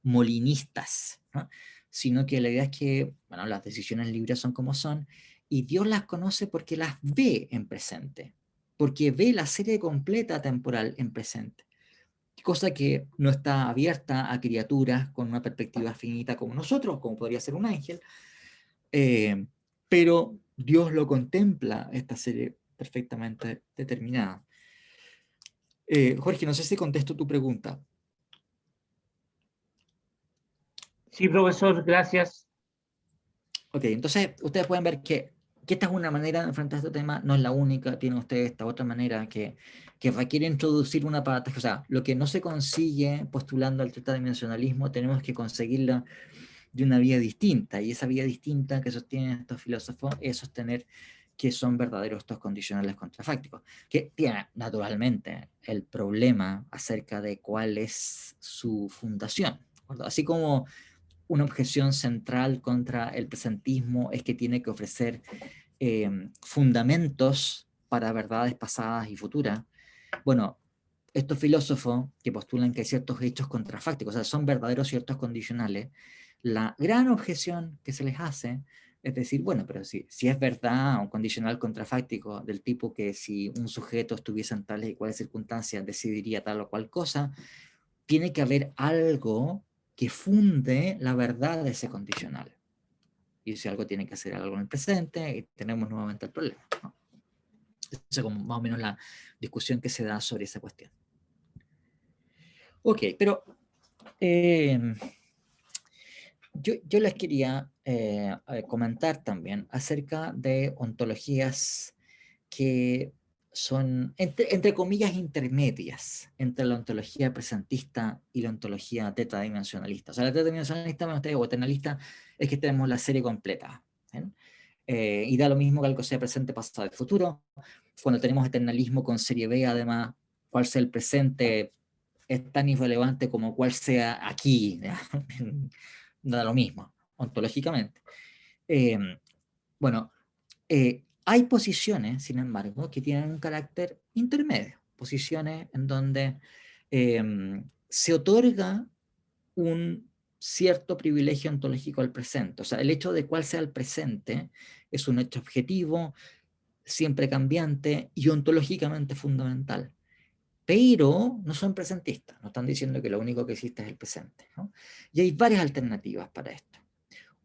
molinistas, ¿no? Sino que la idea es que, bueno, las decisiones libres son como son, y Dios las conoce porque las ve en presente, porque ve la serie completa temporal en presente, cosa que no está abierta a criaturas con una perspectiva finita como nosotros, como podría ser un ángel, pero Dios lo contempla, esta serie perfectamente determinada. Jorge, no sé si contesto tu pregunta. Sí, profesor, gracias. Ok, entonces ustedes pueden ver que que esta es una manera de enfrentar este tema, no es la única, tiene usted esta otra manera que requiere introducir una pata, o sea, lo que no se consigue postulando al tetradimensionalismo, tenemos que conseguirlo de una vía distinta, y esa vía distinta que sostienen estos filósofos es sostener que son verdaderos estos condicionales contrafácticos, que tiene naturalmente el problema acerca de cuál es su fundación, ¿de acuerdo? Así como una objeción central contra el presentismo es que tiene que ofrecer fundamentos para verdades pasadas y futuras. Bueno, estos filósofos que postulan que hay ciertos hechos contrafácticos, o sea, son verdaderos ciertos condicionales, la gran objeción que se les hace es decir, bueno, pero si es verdad un condicional contrafáctico del tipo que si un sujeto estuviese en tales y cuales circunstancias decidiría tal o cual cosa, tiene que haber algo que funde la verdad de ese condicional. Y si algo tiene que hacer algo en el presente, y tenemos nuevamente el problema, ¿no? Esa es como más o menos la discusión que se da sobre esa cuestión. Ok, pero yo les quería comentar también acerca de ontologías que son, entre comillas, intermedias entre la ontología presentista y la ontología tetradimensionalista. O sea, la tetradimensionalista o eternalista es que tenemos la serie completa, ¿bien? Y da lo mismo que algo sea presente, pasado y futuro. Cuando tenemos eternalismo con serie B, además, cuál sea el presente es tan irrelevante como cuál sea aquí, da lo mismo, ontológicamente. Bueno, hay posiciones, sin embargo, que tienen un carácter intermedio, posiciones en donde se otorga un cierto privilegio ontológico al presente. O sea, el hecho de cuál sea el presente es un hecho objetivo, siempre cambiante y ontológicamente fundamental. Pero no son presentistas, no están diciendo que lo único que existe es el presente, ¿no? Y hay varias alternativas para esto.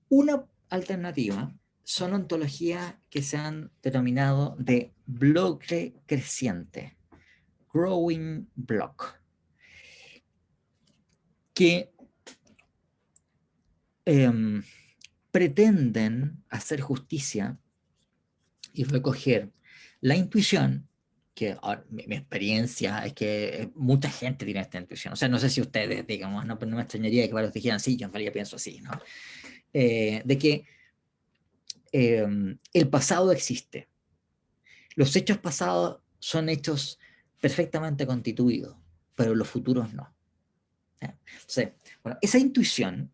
Una alternativa son ontologías que se han denominado de bloque creciente, growing block, que pretenden hacer justicia y recoger la intuición, que ahora, mi experiencia es que mucha gente tiene esta intuición, o sea, no sé si ustedes, digamos, no me extrañaría que varios dijeran, sí, yo en realidad pienso así, ¿no? De que el pasado existe. Los hechos pasados son hechos perfectamente constituidos, pero los futuros no. Entonces, bueno, esa intuición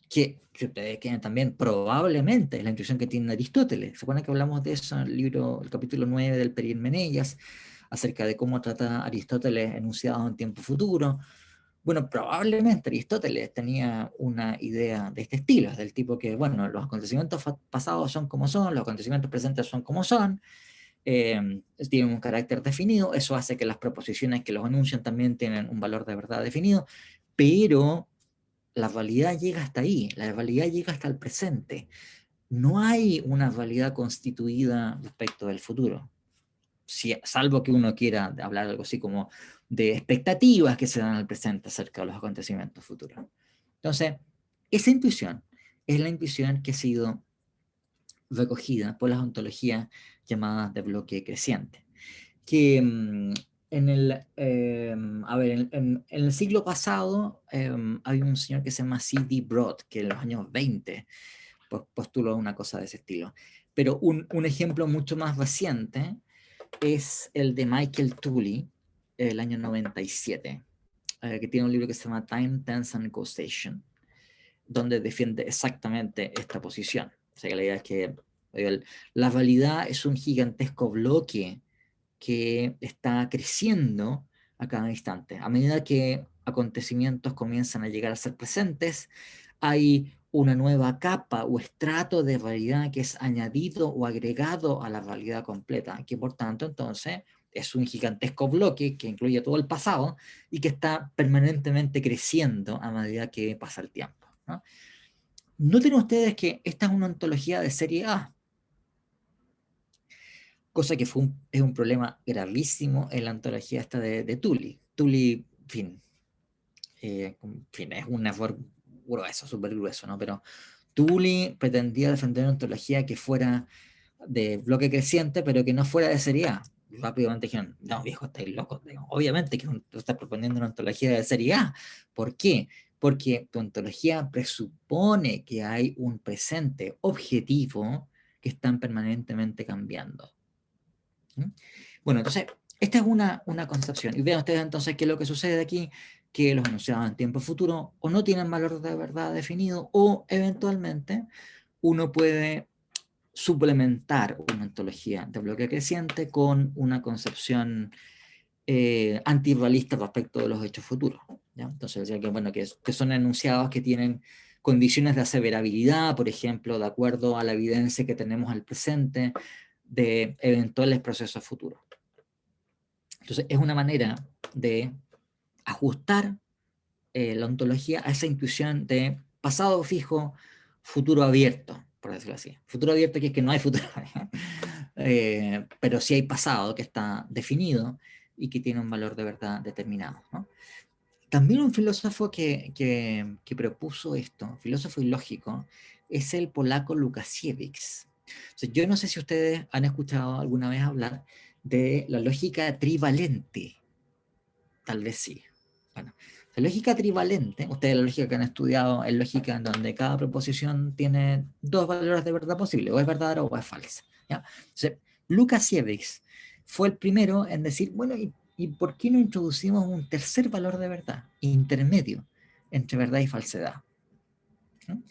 que ustedes tienen también probablemente es la intuición que tiene Aristóteles. ¿Se acuerdan que hablamos de eso en el libro, el capítulo 9 del Perimeneidas, acerca de cómo trata Aristóteles enunciados en tiempo futuro? Bueno, probablemente Aristóteles tenía una idea de este estilo, del tipo que, bueno, los acontecimientos pasados son como son, los acontecimientos presentes son como son, tienen un carácter definido, eso hace que las proposiciones que los anuncian también tienen un valor de verdad definido, pero la validad llega hasta ahí, la validad llega hasta el presente. No hay una validad constituida respecto del futuro, salvo que uno quiera hablar algo así como de expectativas que se dan al presente acerca de los acontecimientos futuros. Entonces, esa intuición es la intuición que ha sido recogida por las ontologías llamadas de bloque creciente, que en el siglo pasado había un señor que se llama C.D. Broad, que en los años 20 postuló una cosa de ese estilo. Pero un ejemplo mucho más reciente es el de Michael Tooley, el año 97, que tiene un libro que se llama Time, Tense and Causation, donde defiende exactamente esta posición. O sea, que la idea es que la realidad es un gigantesco bloque que está creciendo a cada instante. A medida que acontecimientos comienzan a llegar a ser presentes, hay una nueva capa o estrato de realidad que es añadido o agregado a la realidad completa, que por tanto entonces es un gigantesco bloque que incluye todo el pasado y que está permanentemente creciendo a medida que pasa el tiempo, ¿no? Noten ustedes que esta es una ontología de serie A, cosa que es un problema gravísimo en la ontología esta de Tooley. Tooley, en fin, es un error grueso, súper grueso, ¿no? Pero Tooley pretendía defender una ontología que fuera de bloque creciente, pero que no fuera de serie A. Rápidamente dijeron, no viejo, estáis locos. Obviamente que tú estás proponiendo una ontología de serie A. ¿Por qué? Porque tu ontología presupone que hay un presente objetivo que están permanentemente cambiando. ¿Mm? Bueno, entonces, esta es una concepción. Y vean ustedes entonces qué es lo que sucede aquí, que los enunciados en tiempo futuro o no tienen valor de verdad definido, o eventualmente uno puede suplementar una ontología de bloque creciente con una concepción antirrealista respecto de los hechos futuros, ¿ya? Entonces decía que, bueno, que son enunciados que tienen condiciones de aseverabilidad, por ejemplo, de acuerdo a la evidencia que tenemos al presente de eventuales procesos futuros. Entonces es una manera de ajustar la ontología a esa intuición de pasado fijo, futuro abierto, por decirlo así. Futuro abierto que es que no hay futuro, pero sí hay pasado que está definido y que tiene un valor de verdad determinado, ¿no? También un filósofo que propuso esto, filósofo y lógico, es el polaco Łukasiewicz. O sea, yo no sé si ustedes han escuchado alguna vez hablar de la lógica trivalente. Tal vez sí. Bueno, la lógica trivalente, ustedes la lógica que han estudiado es lógica en donde cada proposición tiene dos valores de verdad posibles, o es verdadera o es falsa, ¿ya? Entonces, Łukasiewicz fue el primero en decir, bueno, ¿y por qué no introducimos un tercer valor de verdad, intermedio, entre verdad y falsedad? ¿No?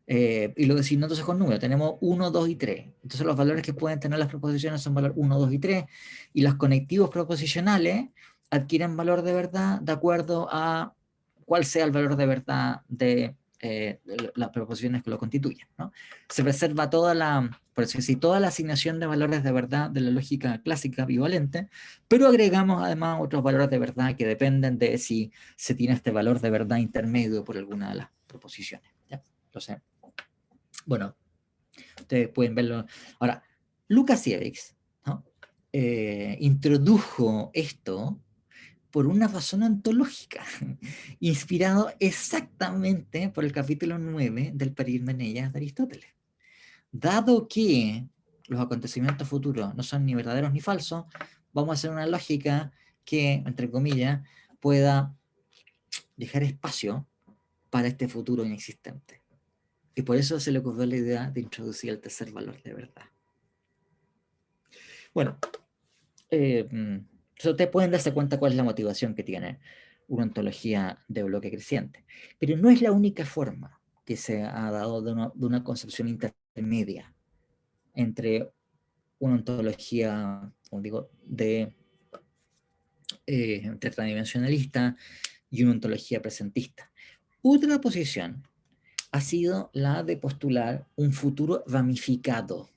Y lo decimos entonces con números, tenemos 1, 2 y 3. Entonces los valores que pueden tener las proposiciones son valor 1, 2 y 3, y los conectivos proposicionales adquieren valor de verdad de acuerdo a cuál sea el valor de verdad de las proposiciones que lo constituyen, ¿no? Se preserva toda la, por decir así, toda la asignación de valores de verdad de la lógica clásica bivalente, pero agregamos además otros valores de verdad que dependen de si se tiene este valor de verdad intermedio por alguna de las proposiciones, ¿ya? Entonces, bueno, ustedes pueden verlo. Ahora, Łukasiewicz, ¿no? Introdujo esto por una razón ontológica, inspirado exactamente por el capítulo 9 del Parmeneidas de Aristóteles. Dado que los acontecimientos futuros no son ni verdaderos ni falsos, vamos a hacer una lógica que, entre comillas, pueda dejar espacio para este futuro inexistente. Y por eso se le ocurrió la idea de introducir el tercer valor de verdad. Bueno, ustedes pueden darse cuenta cuál es la motivación que tiene una ontología de bloque creciente. Pero no es la única forma que se ha dado de una concepción intermedia entre una ontología, como digo, tetradimensionalista y una ontología presentista. Otra posición ha sido la de postular un futuro ramificado.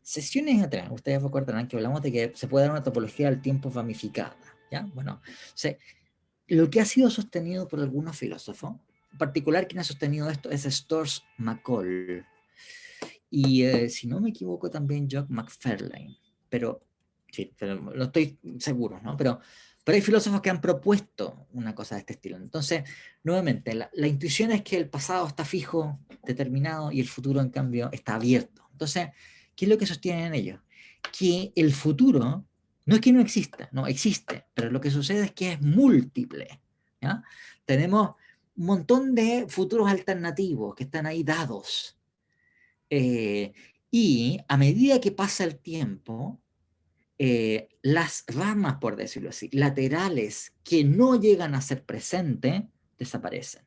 Sesiones atrás, ustedes recordarán que hablamos de que se puede dar una topología del tiempo ramificada, ¿ya? Bueno, o sea, lo que ha sido sostenido por algunos filósofos, en particular quien ha sostenido esto es Storrs McCall, y si no me equivoco también Jock McFarlane, pero sí, pero no estoy seguro, ¿no? Pero hay filósofos que han propuesto una cosa de este estilo. Entonces, nuevamente, la intuición es que el pasado está fijo, determinado, y el futuro, en cambio, está abierto. Entonces, ¿qué es lo que sostienen ellos? Que el futuro no es que no exista, no existe, pero lo que sucede es que es múltiple, ¿ya? Tenemos un montón de futuros alternativos que están ahí dados. Y a medida que pasa el tiempo, las ramas, por decirlo así, laterales que no llegan a ser presentes, desaparecen.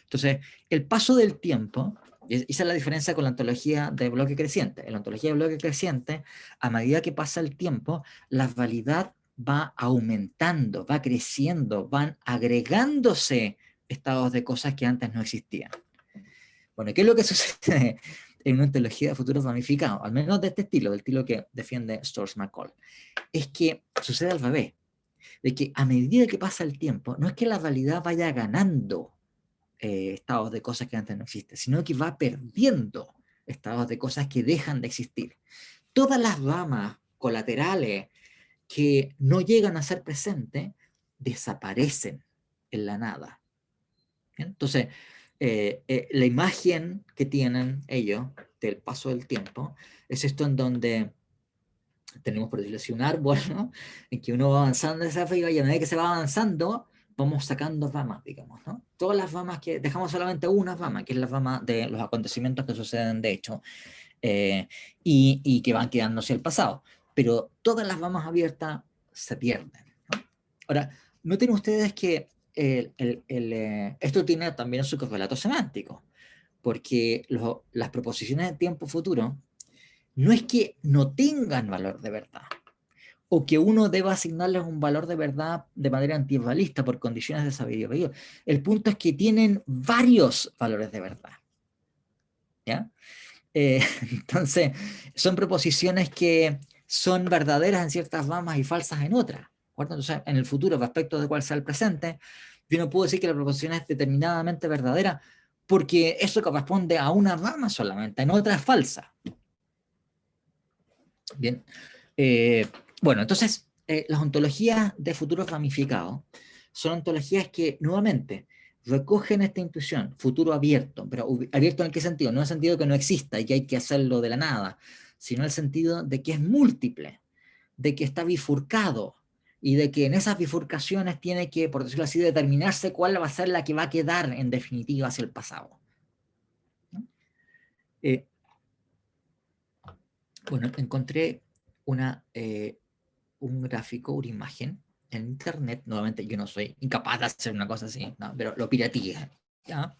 Entonces, el paso del tiempo, esa es la diferencia con la ontología de bloque creciente. En la ontología de bloque creciente, a medida que pasa el tiempo, la realidad va aumentando, va creciendo, van agregándose estados de cosas que antes no existían. Bueno, ¿qué es lo que sucede en una ontología de futuros ramificados? Al menos de este estilo, del estilo que defiende Storrs McCall. Es que sucede al revés. De que a medida que pasa el tiempo, no es que la realidad vaya ganando estados de cosas que antes no existen, sino que va perdiendo estados de cosas que dejan de existir. Todas las ramas colaterales que no llegan a ser presentes desaparecen en la nada. ¿Bien? Entonces, la imagen que tienen ellos del paso del tiempo, es esto en donde tenemos, por decirlo así, un árbol, ¿no? En que uno va avanzando esa fibra y a medida que se va avanzando, vamos sacando ramas, digamos, ¿no? Todas las ramas que, dejamos solamente una rama, que es la rama de los acontecimientos que suceden de hecho, y que van quedando hacia el pasado. Pero todas las ramas abiertas se pierden, ¿no? Ahora, noten ustedes que esto tiene también su correlato semántico, porque las proposiciones de tiempo futuro no es que no tengan valor de verdad, o que uno deba asignarles un valor de verdad de manera antirrealista por condiciones de sabiduría. El punto es que tienen varios valores de verdad, ¿ya? Entonces, son proposiciones que son verdaderas en ciertas ramas y falsas en otras. Entonces, en el futuro, respecto de cuál sea el presente, yo no puedo decir que la proposición es determinadamente verdadera, porque eso corresponde a una rama solamente, en otra es falsa. Bien. Bueno, entonces, las ontologías de futuros ramificados son ontologías que, nuevamente, recogen esta intuición, futuro abierto, pero abierto en qué sentido? No en el sentido de que no exista y que hay que hacerlo de la nada, sino en el sentido de que es múltiple, de que está bifurcado, y de que en esas bifurcaciones tiene que, por decirlo así, determinarse cuál va a ser la que va a quedar en definitiva hacia el pasado. ¿No? Bueno, encontré un gráfico, una imagen en internet. Nuevamente, yo no soy incapaz de hacer una cosa así, ¿no? Pero lo pirateé, ¿ya?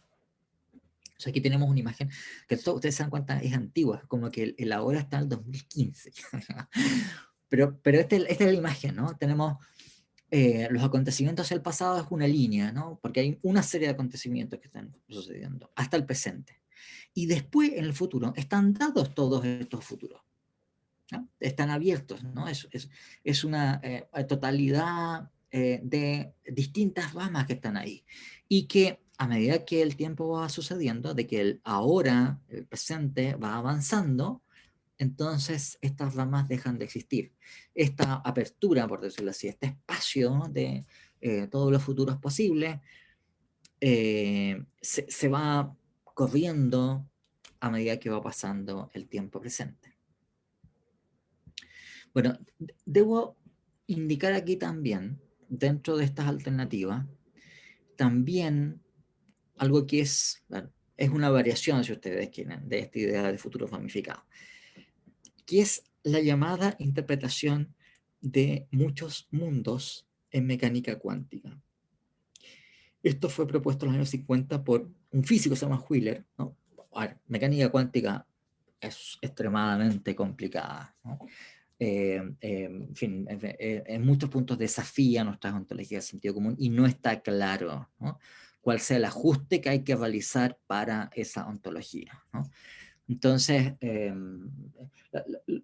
O sea, aquí tenemos una imagen que ustedes se dan cuenta es antigua, como que el ahora está en el 2015. pero esta es la imagen, ¿no? Tenemos los acontecimientos hacia el pasado, es una línea, ¿no? Porque hay una serie de acontecimientos que están sucediendo hasta el presente. Y después, en el futuro, están dados todos estos futuros, ¿no? Están abiertos, ¿no? Es una totalidad de distintas ramas que están ahí, y que a medida que el tiempo va sucediendo, de que el ahora, el presente, va avanzando, entonces estas ramas dejan de existir. Esta apertura, por decirlo así, este espacio, ¿no? de todos los futuros posibles, se va corriendo a medida que va pasando el tiempo presente. Bueno, debo indicar aquí también, dentro de estas alternativas, también algo que es una variación, si ustedes quieren, de esta idea de futuro ramificado, que es la llamada interpretación de muchos mundos en mecánica cuántica. Esto fue propuesto en los años 50 por un físico que se llama Wheeler, ¿no? A ver, mecánica cuántica es extremadamente complicada, ¿no? En fin, en muchos puntos desafía nuestras ontologías de sentido común y no está claro, ¿no? cuál sea el ajuste que hay que realizar para esa ontología, ¿no? Entonces,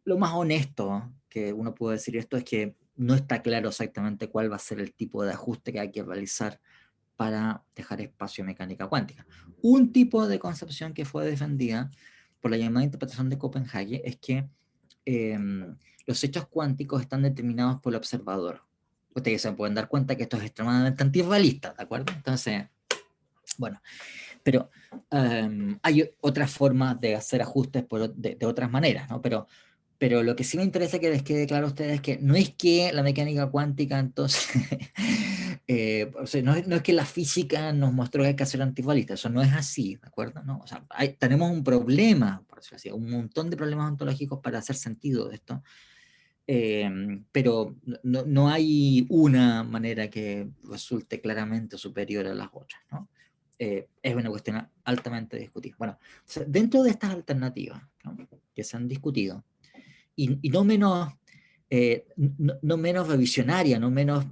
lo más honesto que uno puede decir esto es que no está claro exactamente cuál va a ser el tipo de ajuste que hay que realizar para dejar espacio a mecánica cuántica. Un tipo de concepción que fue defendida por la llamada interpretación de Copenhague es que los hechos cuánticos están determinados por el observador. Ustedes se pueden dar cuenta que esto es extremadamente antirrealista, ¿de acuerdo? Entonces, bueno, pero hay otras formas de hacer ajustes de otras maneras, ¿no? Pero lo que sí me interesa que les quede claro a ustedes es que no es que la mecánica cuántica, entonces, o sea, no es que la física nos mostró que hay que hacer antirrealista, eso no es así, ¿de acuerdo? ¿No? O sea, tenemos un problema, por decirlo así, un montón de problemas ontológicos para hacer sentido de esto, pero no hay una manera que resulte claramente superior a las otras, ¿no? Es una cuestión altamente discutida. Bueno, o sea, dentro de estas alternativas, ¿no? que se han discutido, y no menos, no menos revisionaria, no menos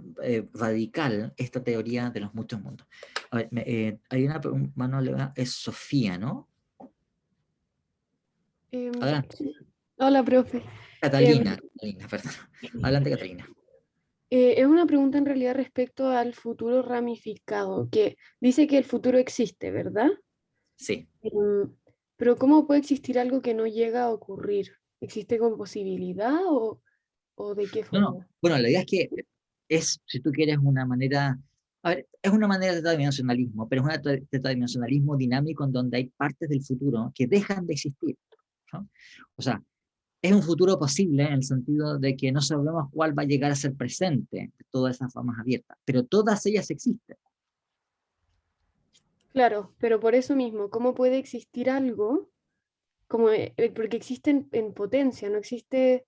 radical, esta teoría de los muchos mundos. A ver, hay una mano elevada, es Sofía, ¿no? Adelante. Hola, profe. Catalina, perdón. Adelante, Catalina. Es una pregunta en realidad respecto al futuro ramificado, que dice que el futuro existe, ¿verdad? Sí. Pero ¿cómo puede existir algo que no llega a ocurrir? ¿Existe como posibilidad o de qué forma? No. Bueno, la idea es que es, si tú quieres, una manera, a ver, es una manera de tetradimensionalismo, pero es un tetradimensionalismo dinámico en donde hay partes del futuro que dejan de existir. O sea, es un futuro posible en el sentido de que no sabemos cuál va a llegar a ser presente de todas esas formas abiertas, pero todas ellas existen. Claro, pero por eso mismo, ¿cómo puede existir algo? Como, porque existe en potencia, no existe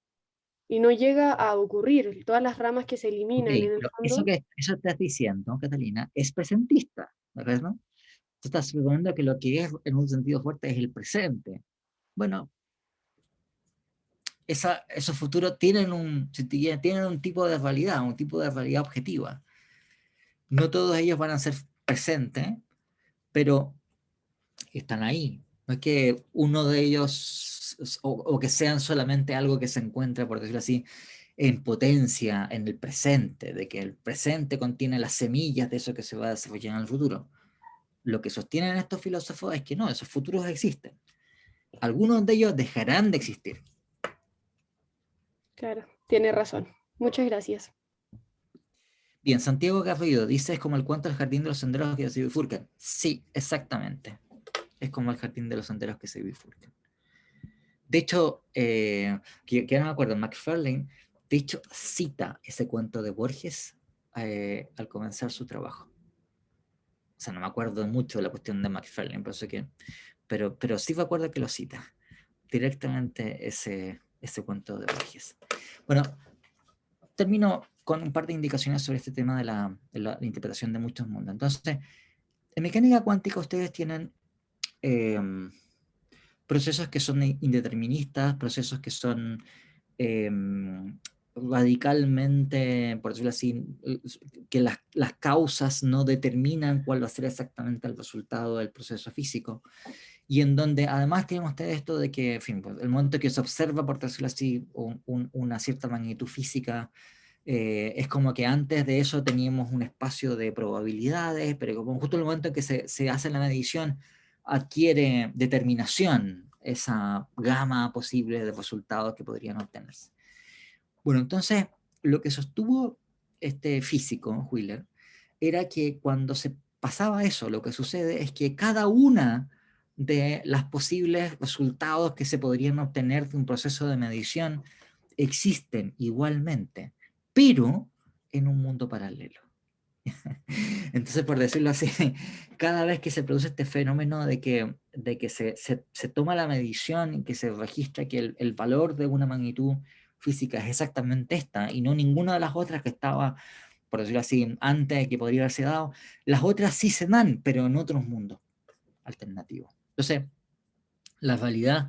y no llega a ocurrir. Todas las ramas que se Ok, eliminan en el pero fondo, eso estás diciendo, Catalina, es presentista, ¿verdad? Tú estás suponiendo que lo que es en un sentido fuerte es el presente. Bueno, esos futuros tienen un tipo de realidad, un tipo de realidad objetiva. No todos ellos van a ser presentes, pero están ahí. No es que uno de ellos, o que sean solamente algo que se encuentra, por decirlo así, en potencia en el presente, de que el presente contiene las semillas de eso que se va a desarrollar en el futuro. Lo que sostienen estos filósofos es que no, esos futuros existen. Algunos de ellos dejarán de existir. claro, tiene razón. Muchas gracias. Bien, Santiago Garrido dice, es como el cuento del jardín de los senderos que se bifurcan. Sí, exactamente. Es como el jardín de los senderos que se bifurcan. De hecho, que no me acuerdo, McFarlane, de hecho, cita ese cuento de Borges al comenzar su trabajo. O sea, no me acuerdo mucho de la cuestión de McFarlane, pero sí me acuerdo que lo cita directamente ese cuento de Borges. Bueno, termino con un par de indicaciones sobre este tema de la interpretación de muchos mundos. Entonces, en mecánica cuántica ustedes tienen procesos que son indeterministas, procesos que son radicalmente, por decirlo así, que las causas no determinan cuál va a ser exactamente el resultado del proceso físico, y en donde además tienen ustedes esto de que, en fin, pues, el momento que se observa, por decirlo así, una cierta magnitud física, es como que antes de eso teníamos un espacio de probabilidades, pero como justo en el momento en que se hace la medición, adquiere determinación esa gama posible de resultados que podrían obtenerse. Bueno, entonces, lo que sostuvo este físico, Wheeler, era que cuando se pasaba eso, lo que sucede es que cada una de las posibles resultados que se podrían obtener de un proceso de medición existen igualmente, pero en un mundo paralelo. Entonces, por decirlo así, cada vez que se produce este fenómeno de que se toma la medición y que se registra que el valor de una magnitud física es exactamente esta y no ninguna de las otras que estaba, por decirlo así, antes de que podría haberse dado, las otras sí se dan, pero en otros mundos alternativos. Entonces, la realidad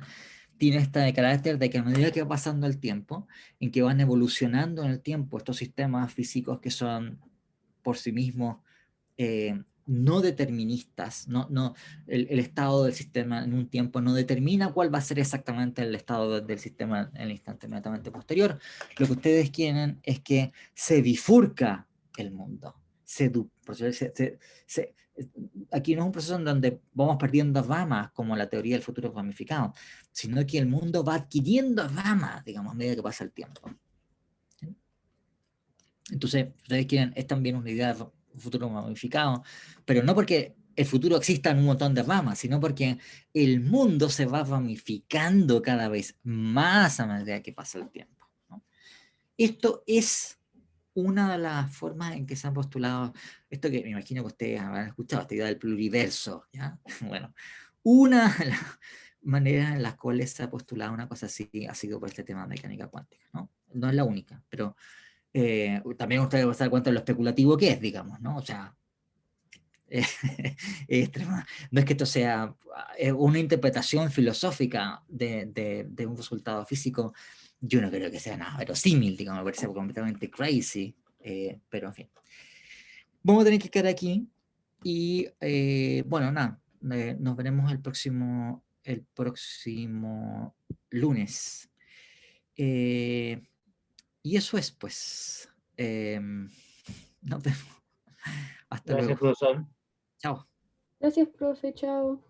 tiene este carácter de que a medida que va pasando el tiempo, en que van evolucionando en el tiempo estos sistemas físicos que son por sí mismos no deterministas, el estado del sistema en un tiempo no determina cuál va a ser exactamente el estado del sistema en el instante inmediatamente posterior. Lo que ustedes quieren es que se bifurca el mundo. Aquí no es un proceso en donde vamos perdiendo ramas como la teoría del futuro ramificado, sino que el mundo va adquiriendo ramas, digamos, a medida que pasa el tiempo. Entonces, ustedes quieren, es también una idea de futuro ramificado, pero no porque el futuro exista en un montón de ramas, sino porque el mundo se va ramificando cada vez más a medida que pasa el tiempo, ¿no? Esto es una de las formas en que se han postulado, esto que me imagino que ustedes habrán escuchado, esta idea del pluriverso, ¿ya? Bueno, una de las maneras en las cuales se ha postulado una cosa así ha sido por este tema de mecánica cuántica, ¿no? No es la única, pero también ustedes se dan cuenta de lo especulativo que es, digamos, ¿no? O sea, no es que esto sea una interpretación filosófica de un resultado físico, yo no creo que sea nada verosímil, digamos, me parece completamente crazy, pero en fin. Vamos a tener que quedar aquí y bueno, nada, nos veremos el próximo lunes. Y eso es, pues, nos vemos. Hasta Gracias, luego. profesor. Chao. Gracias, profe. Chao.